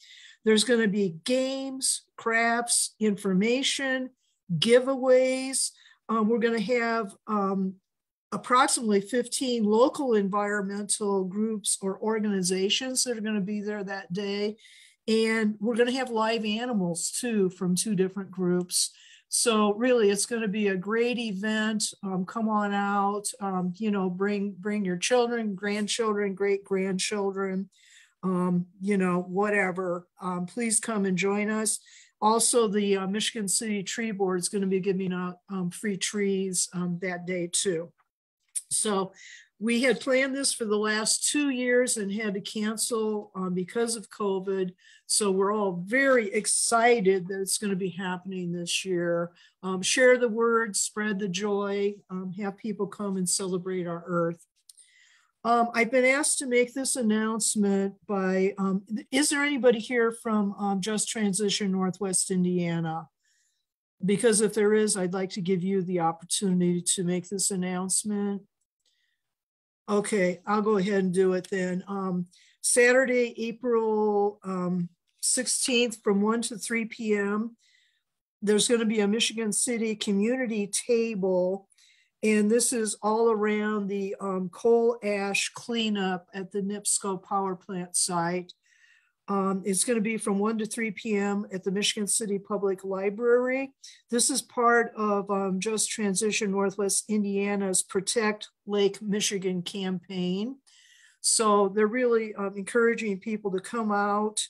There's going to be games, crafts, information, giveaways. We're going to have approximately 15 local environmental groups or organizations that are going to be there that day. And we're going to have live animals too from 2 different groups. So really, it's going to be a great event. Come on out, you know, bring your children, grandchildren, great grandchildren, you know, whatever. Please come and join us. Also, the Michigan City Tree Board is going to be giving out free trees that day too. So we had planned this for the last 2 years and had to cancel because of COVID. So we're all very excited that it's going to be happening this year. Share the word, spread the joy, have people come and celebrate our earth. I've been asked to make this announcement by, is there anybody here from Just Transition Northwest Indiana? Because if there is, I'd like to give you the opportunity to make this announcement. Okay, I'll go ahead and do it then. Saturday, April 16th from 1 to 3 p.m. There's going to be a Michigan City community table, and this is all around the coal ash cleanup at the NIPSCO power plant site. It's going to be from 1 to 3 p.m. at the Michigan City Public Library. This is part of Just Transition Northwest Indiana's Protect Lake Michigan campaign. So they're really encouraging people to come out,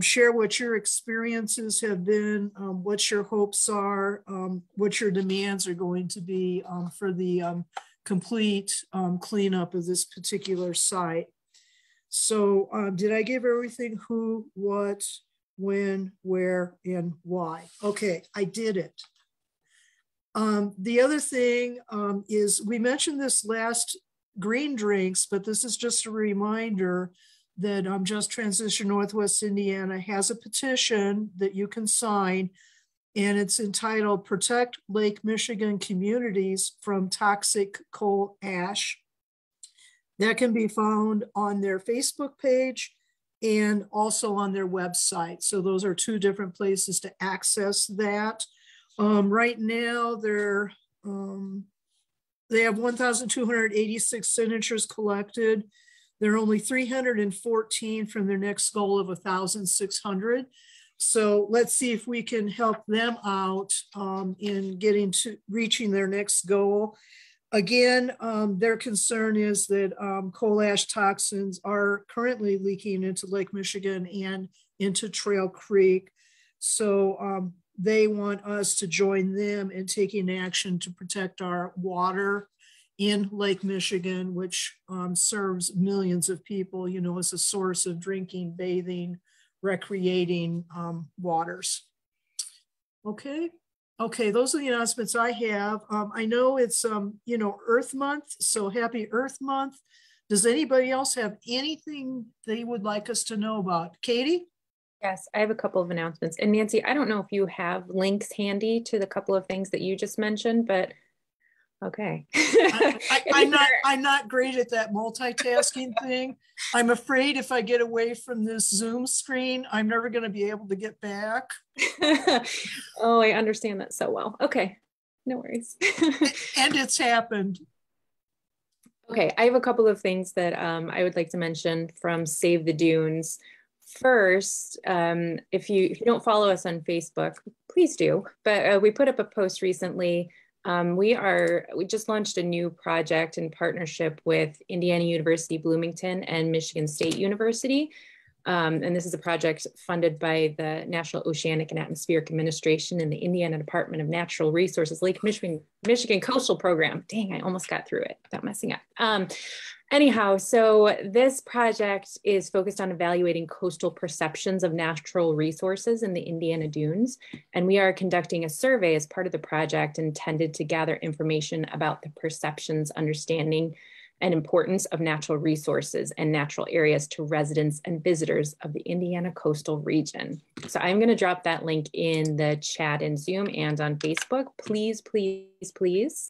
share what your experiences have been, what your hopes are, what your demands are going to be for the complete cleanup of this particular site. So did I give everything who, what, when, where, and why? Okay, I did it. The other thing is we mentioned this last green drinks, but this is just a reminder that Just Transition Northwest Indiana has a petition that you can sign, and it's entitled Protect Lake Michigan Communities from Toxic Coal Ash. That can be found on their Facebook page and also on their website. So those are 2 different places to access that. Right now, they have 1,286 signatures collected. There are only 314 from their next goal of 1,600. So let's see if we can help them out in reaching their next goal. Again, their concern is that coal ash toxins are currently leaking into Lake Michigan and into Trail Creek. So they want us to join them in taking action to protect our water in Lake Michigan, which serves millions of people, you know, as a source of drinking, bathing, recreating waters. Okay. Okay, those are the announcements I have. I know it's, you know, Earth Month, so happy Earth Month. Does anybody else have anything they would like us to know about? Katie? Yes, I have a couple of announcements. And Nancy, I don't know if you have links handy to the couple of things that you just mentioned, but okay. I'm not great at that multitasking thing. I'm afraid if I get away from this Zoom screen, I'm never going to be able to get back. Oh, I understand that so well. Okay, no worries. And it's happened. Okay, I have a couple of things that I would like to mention from Save the Dunes. First, if you don't follow us on Facebook, please do. But we put up a post recently. We just launched a new project in partnership with Indiana University Bloomington and Michigan State University. And this is a project funded by the National Oceanic and Atmospheric Administration and the Indiana Department of Natural Resources Lake Michigan Coastal Program. Dang, I almost got through it without messing up. Anyhow, so this project is focused on evaluating coastal perceptions of natural resources in the Indiana Dunes. And we are conducting a survey as part of the project intended to gather information about the perceptions, understanding, and importance of natural resources and natural areas to residents and visitors of the Indiana coastal region. So I'm going to drop that link in the chat in Zoom and on Facebook. Please, please, please,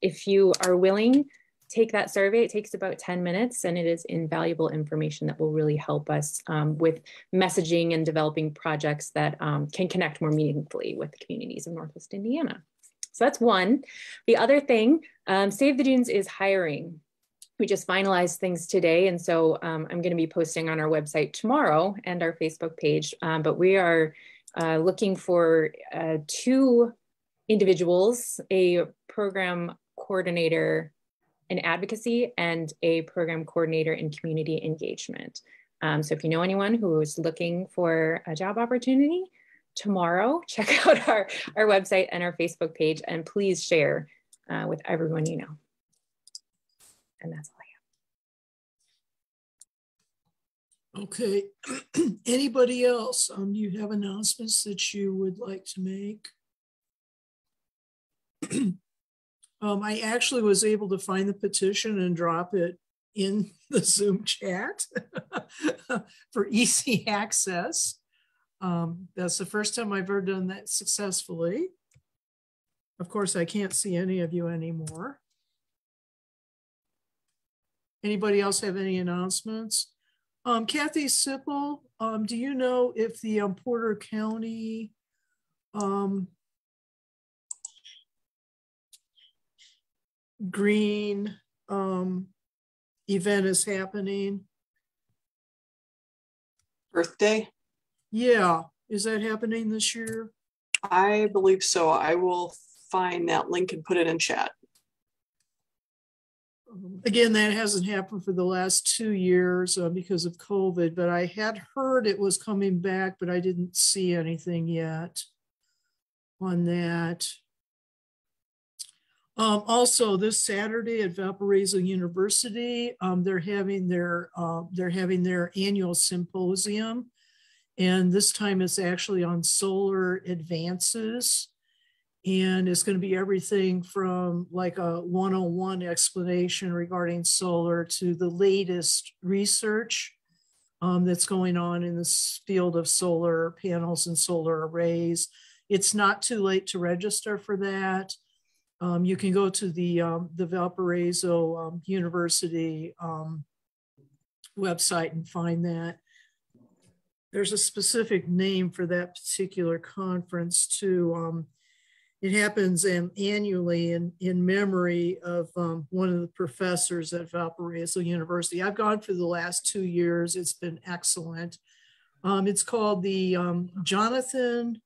if you are willing, take that survey. It takes about 10 minutes and it is invaluable information that will really help us with messaging and developing projects that can connect more meaningfully with the communities of Northwest Indiana. So that's one. The other thing, Save the Dunes is hiring. We just finalized things today. And so I'm going to be posting on our website tomorrow and our Facebook page. But we are looking for 2 individuals, a program coordinator in advocacy and a program coordinator in community engagement. So if you know anyone who's looking for a job opportunity, tomorrow, check out our website and our Facebook page, and please share with everyone you know. And that's all I have. Okay. Anybody else? Do you have announcements that you would like to make? I actually was able to find the petition and drop it in the Zoom chat for easy access. That's the first time I've ever done that successfully. Of course, I can't see any of you anymore. Anybody else have any announcements? Kathy Sipple, do you know if the Porter County green event is happening? Birthday? Yeah, is that happening this year? I believe so. I will find that link and put it in chat. Again, that hasn't happened for the last 2 years because of COVID, but I had heard it was coming back, but I didn't see anything yet on that. Also, this Saturday at Valparaiso University, they're having their annual symposium, and this time it's actually on solar advances. And it's going to be everything from like a 101 explanation regarding solar to the latest research that's going on in this field of solar panels and solar arrays. It's not too late to register for that. You can go to the Valparaiso University website and find that. There's a specific name for that particular conference too. It happens annually in memory of one of the professors at Valparaiso University. I've gone for the last 2 years. It's been excellent. It's called the Jonathan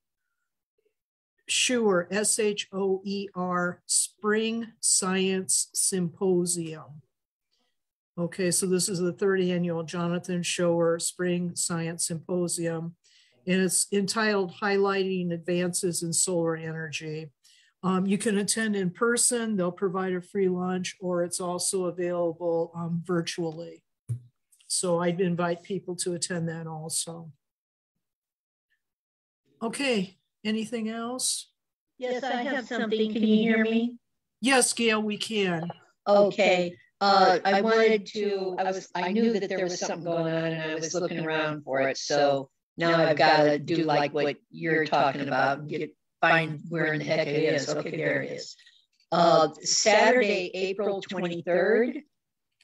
Schoer, S-H-O-E-R, Spring Science Symposium. Okay, so this is the 3rd annual Jonathan Schoer Spring Science Symposium, and it's entitled Highlighting Advances in Solar Energy. You can attend in person, they'll provide a free lunch, or it's also available virtually. So I'd invite people to attend that also. Okay, anything else? Yes, I have something. Can you hear me? Yes, Gail, we can. Okay. I knew that there was something going on and I was looking around for it. So now I've got to do like what you're talking about, find where in the heck it is. Okay, there it is. Saturday, April 23rd,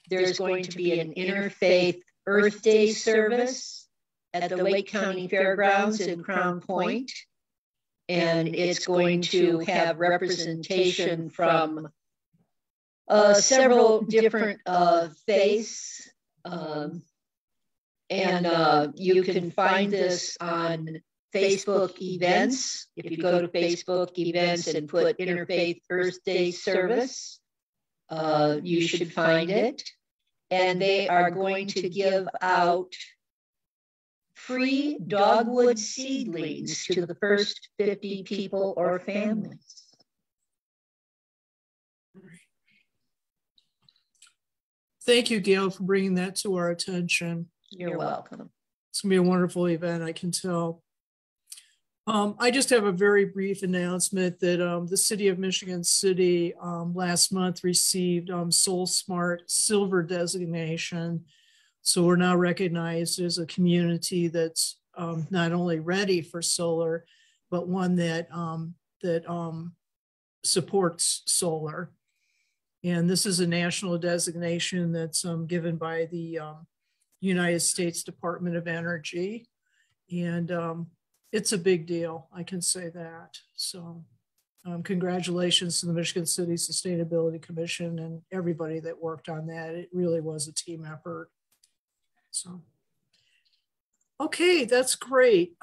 there's going to be an Interfaith Earth Day service at the Lake County Fairgrounds in Crown Point. And it's going to have representation from several different faiths. You can find this on Facebook events. If you go to Facebook events and put Interfaith Earth Day service, you should find it. And they are going to give out free dogwood seedlings to the first 50 people or families. Thank you, Gail, for bringing that to our attention. You're welcome. It's gonna be a wonderful event, I can tell. I just have a very brief announcement that the City of Michigan City last month received Soul Smart Silver designation. So we're now recognized as a community that's not only ready for solar, but one that supports solar. And this is a national designation that's given by the United States Department of Energy. And it's a big deal, I can say that. So congratulations to the Michigan City Sustainability Commission and everybody that worked on that. It really was a team effort. So, okay, that's great.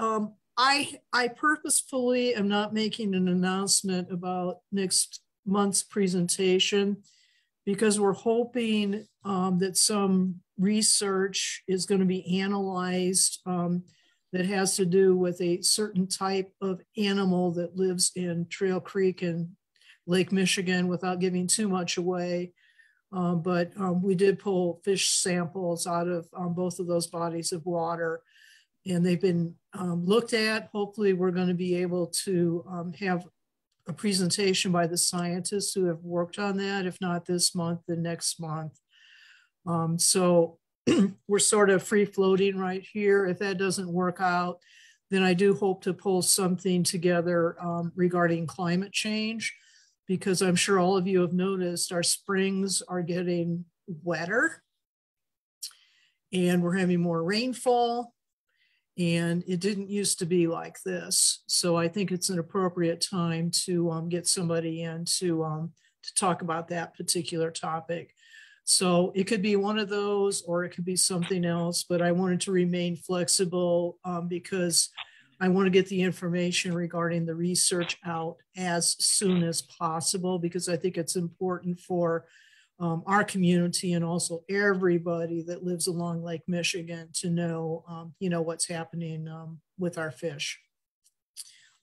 I purposefully am not making an announcement about next month's presentation because we're hoping that some research is going to be analyzed that has to do with a certain type of animal that lives in Trail Creek and Lake Michigan without giving too much away. But we did pull fish samples out of both of those bodies of water, and they've been looked at. Hopefully we're going to be able to have a presentation by the scientists who have worked on that, if not this month, then next month. So we're sort of free floating right here. If that doesn't work out, then I do hope to pull something together regarding climate change, because I'm sure all of you have noticed our springs are getting wetter and we're having more rainfall, and it didn't used to be like this. So I think it's an appropriate time to get somebody in to talk about that particular topic. So it could be one of those, or it could be something else, but I wanted to remain flexible because I want to get the information regarding the research out as soon as possible, because I think it's important for our community and also everybody that lives along Lake Michigan to know, what's happening with our fish.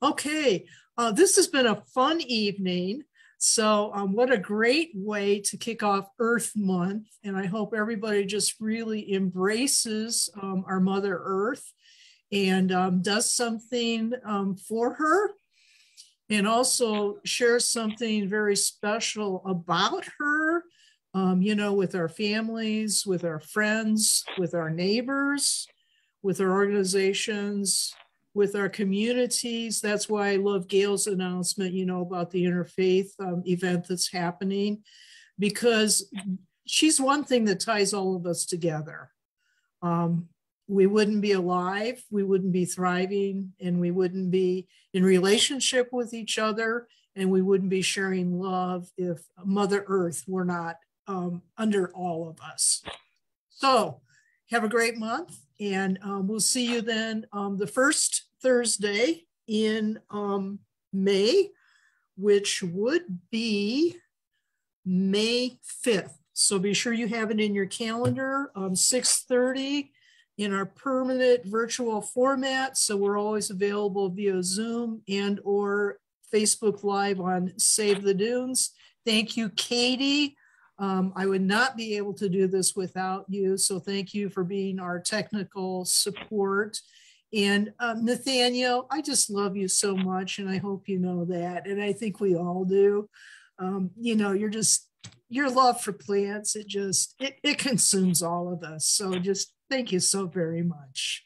Okay, this has been a fun evening. So what a great way to kick off Earth Month. And I hope everybody just really embraces our Mother Earth and does something for her, and also shares something very special about her, with our families, with our friends, with our neighbors, with our organizations, with our communities. That's why I love Gail's announcement, about the interfaith event that's happening, because she's one thing that ties all of us together. We wouldn't be alive, we wouldn't be thriving, and we wouldn't be in relationship with each other, and we wouldn't be sharing love if Mother Earth were not under all of us. So have a great month, and we'll see you then the first Thursday in May, which would be May 5th. So be sure you have it in your calendar, 6:30 in our permanent virtual format. So we're always available via Zoom and or Facebook Live on Save the Dunes. Thank you, Katie. I would not be able to do this without you. So thank you for being our technical support. And Nathanael, I just love you so much, and I hope you know that. And I think we all do. Your love for plants, it consumes all of us. So just thank you so very much.